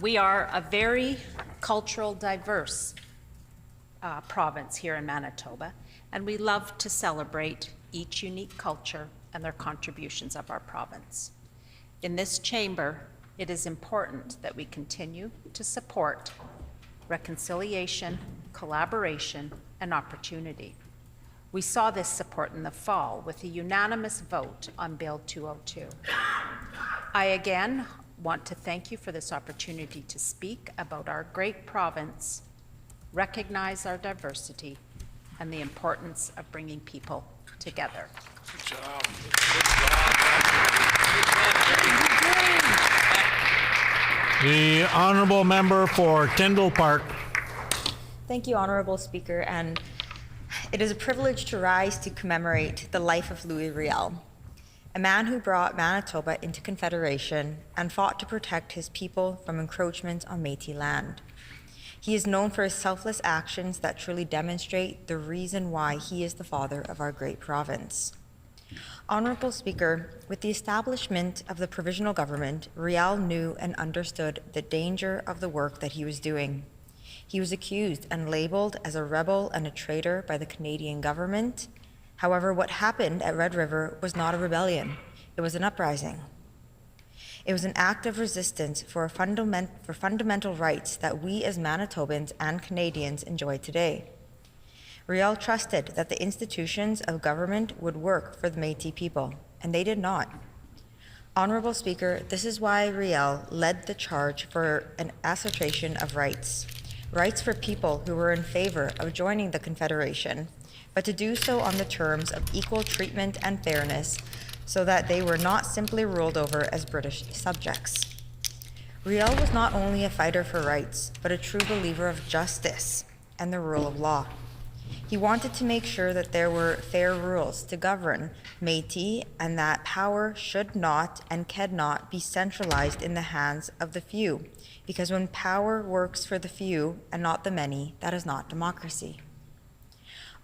We are a very cultural diverse province here in Manitoba, and we love to celebrate each unique culture and their contributions of our province. In this chamber, it is important that we continue to support reconciliation, collaboration, and opportunity. We saw this support in the fall with a unanimous vote on Bill 202. I again want to thank you for this opportunity to speak about our great province, recognize our diversity, and the importance of bringing people together. Good job. The honourable member for Tyndall Park. Thank you, Honorable Speaker, and it is a privilege to rise to commemorate the life of Louis Riel, a man who brought Manitoba into Confederation and fought to protect his people from encroachment on Métis land. He is known for his selfless actions that truly demonstrate the reason why he is the father of our great province. Honorable Speaker, with the establishment of the provisional government, Riel knew and understood the danger of the work that he was doing. He was accused and labeled as a rebel and a traitor by the Canadian government. However, what happened at Red River was not a rebellion, it was an uprising. It was an act of resistance for fundamental rights that we as Manitobans and Canadians enjoy today. Riel trusted that the institutions of government would work for the Métis people, and they did not. Honorable Speaker, this is why Riel led the charge for an assertion of rights. Rights for people who were in favor of joining the Confederation, but to do so on the terms of equal treatment and fairness, so that they were not simply ruled over as British subjects. Riel was not only a fighter for rights, but a true believer of justice and the rule of law. He wanted to make sure that there were fair rules to govern Métis and that power should not and cannot be centralized in the hands of the few, because when power works for the few and not the many, that is not democracy.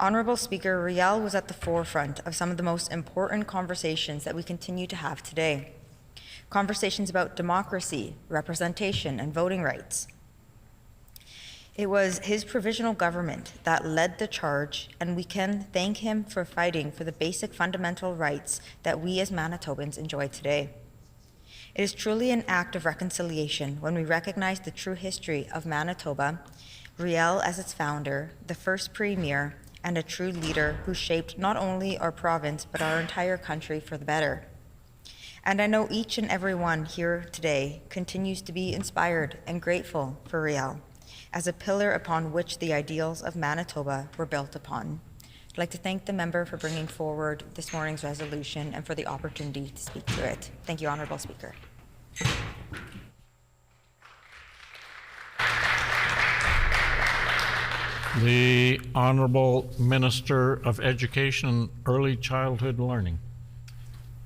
Honorable Speaker, Riel was at the forefront of some of the most important conversations that we continue to have today. Conversations about democracy, representation, and voting rights. It was his provisional government that led the charge, and we can thank him for fighting for the basic fundamental rights that we as Manitobans enjoy today. It is truly an act of reconciliation when we recognize the true history of Manitoba, Riel as its founder, the first premier, and a true leader who shaped not only our province, but our entire country for the better. And I know each and every one here today continues to be inspired and grateful for Riel as a pillar upon which the ideals of Manitoba were built upon. I'd like to thank the member for bringing forward this morning's resolution and for the opportunity to speak to it. Thank you, Honourable Speaker. The Honourable Minister of Education and Early Childhood Learning.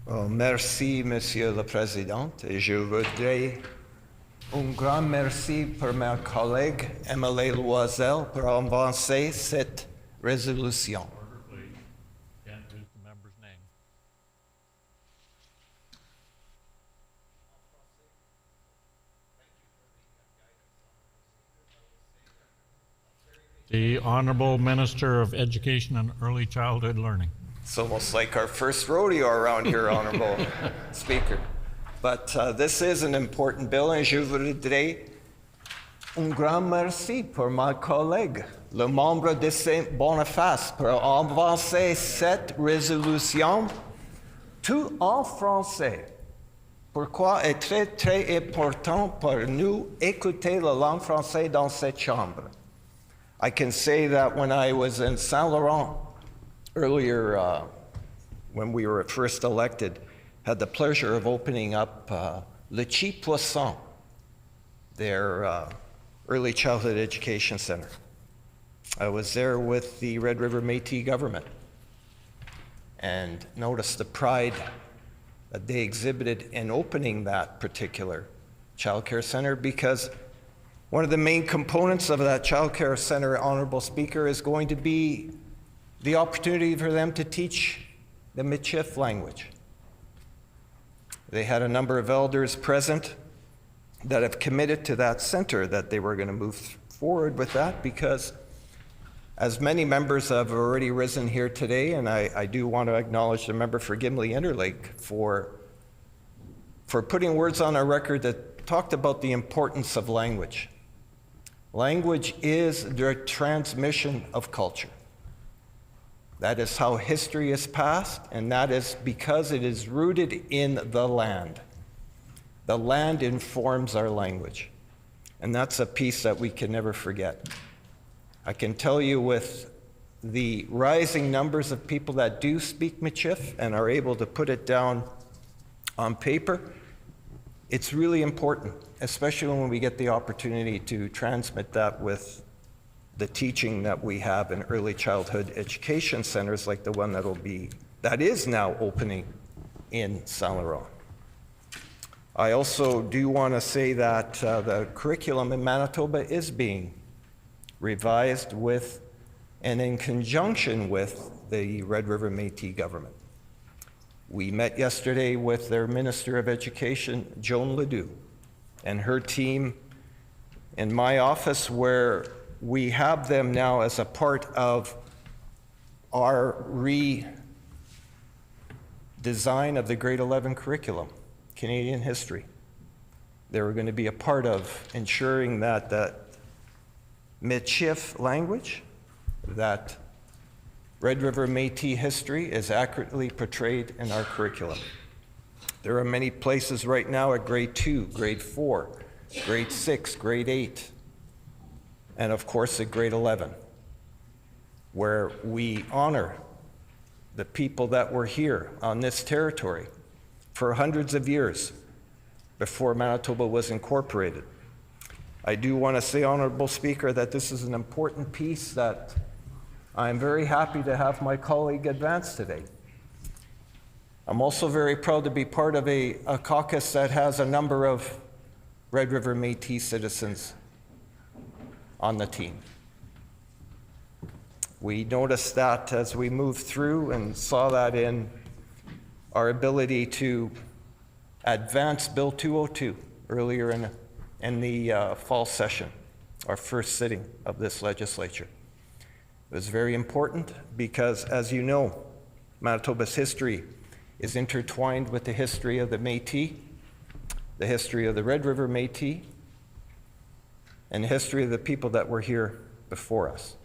Merci, Monsieur le Président. Et je voudrais un grand merci pour ma collègue Emily Loisel pour avancer cette résolution. Can't use the member's name. The Honourable Minister of Education and Early Childhood Learning. It's almost like our first rodeo around here, Honourable Speaker. But this is an important bill, and je voudrais un grand merci pour ma collègue, le membre de Saint-Boniface, pour avancer cette résolution tout en français. Pourquoi est très, très important pour nous écouter la langue française dans cette chambre. I can say that when I was in Saint-Laurent earlier, when we were first elected, had the pleasure of opening up Le Petit Poisson, their early childhood education center. I was there with the Red River Métis government and noticed the pride that they exhibited in opening that particular child care center, because one of the main components of that child care center, Honorable Speaker, is going to be the opportunity for them to teach the Michif language. They had a number of elders present that have committed to that center that they were going to move forward with that, because as many members have already risen here today, and I do want to acknowledge the member for Gimli Interlake for putting words on our record that talked about the importance of language. Language is the transmission of culture. That is how history is passed, and that is because it is rooted in the land. The land informs our language, and that's a piece that we can never forget. I can tell you, with the rising numbers of people that do speak Michif and are able to put it down on paper, it's really important, especially when we get the opportunity to transmit that with the teaching that we have in early childhood education centers like the one that is now opening in Saint Laurent. I also do want to say that the curriculum in Manitoba is being revised with and in conjunction with the Red River Métis government. We met yesterday with their Minister of Education, Joan Ledoux, and her team in my office, where we have them now as a part of our redesign of the grade 11 curriculum, Canadian history. They were going to be a part of ensuring that the Michif language, that Red River Métis history is accurately portrayed in our curriculum. There are many places right now at grade 2, grade 4, grade 6, grade 8, and of course at grade 11, where we honor the people that were here on this territory for hundreds of years before Manitoba was incorporated. I do want to say, Honorable Speaker, that this is an important piece that I'm very happy to have my colleague advance today. I'm also very proud to be part of a caucus that has a number of Red River Métis citizens on the team. We noticed that as we moved through and saw that in our ability to advance Bill 202 earlier in the fall session, our first sitting of this legislature. It was very important because, as you know, Manitoba's history is intertwined with the history of the Métis, the history of the Red River Métis, and the history of the people that were here before us.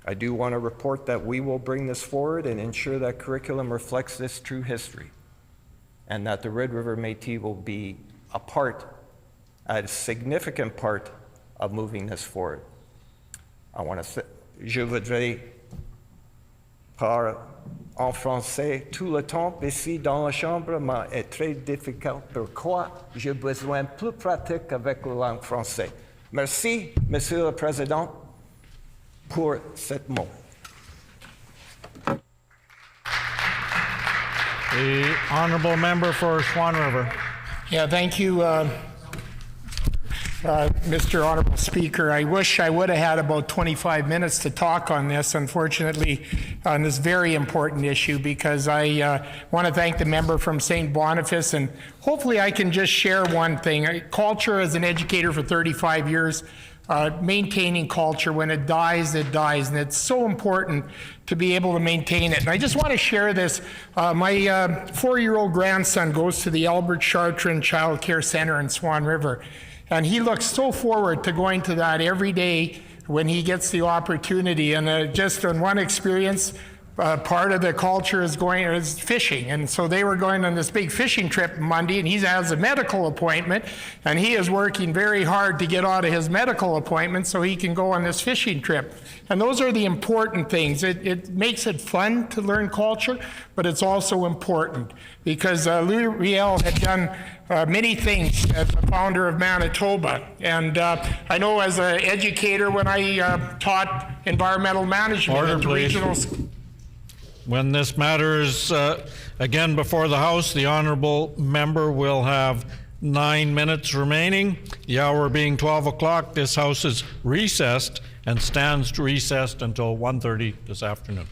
I do want to report that we will bring this forward and ensure that curriculum reflects this true history, and that the Red River Métis will be a significant part of moving this forward. Je voudrais parler en français tout le temps ici dans la chambre, mais est très difficile. Pourquoi j'ai besoin plus pratique avec la langue française. Merci, Monsieur le Président, pour cet mot. The honourable member for Swan River. Yeah, thank you, Mr. Honorable Speaker. I wish I would have had about 25 minutes to talk on this, unfortunately, on this very important issue, because I want to thank the member from St. Boniface, and hopefully I can just share one thing. Culture, as an educator for 35 years, maintaining culture, when it dies, and it's so important to be able to maintain it. And I just want to share this. My 4-year-old grandson goes to the Albert Chartrand Child Care Center in Swan River. And he looks so forward to going to that every day when he gets the opportunity. And just on one experience, part of the culture is fishing. And so they were going on this big fishing trip Monday, and he has a medical appointment, and he is working very hard to get out of his medical appointment so he can go on this fishing trip. And those are the important things. It makes it fun to learn culture, but it's also important because Louis Riel had done many things as the founder of Manitoba. And I know as an educator, when I taught environmental management at the regional school. When this matter is again before the House, the honourable member will have 9 minutes remaining. The hour being 12 o'clock, this House is recessed and stands recessed until 1:30 this afternoon.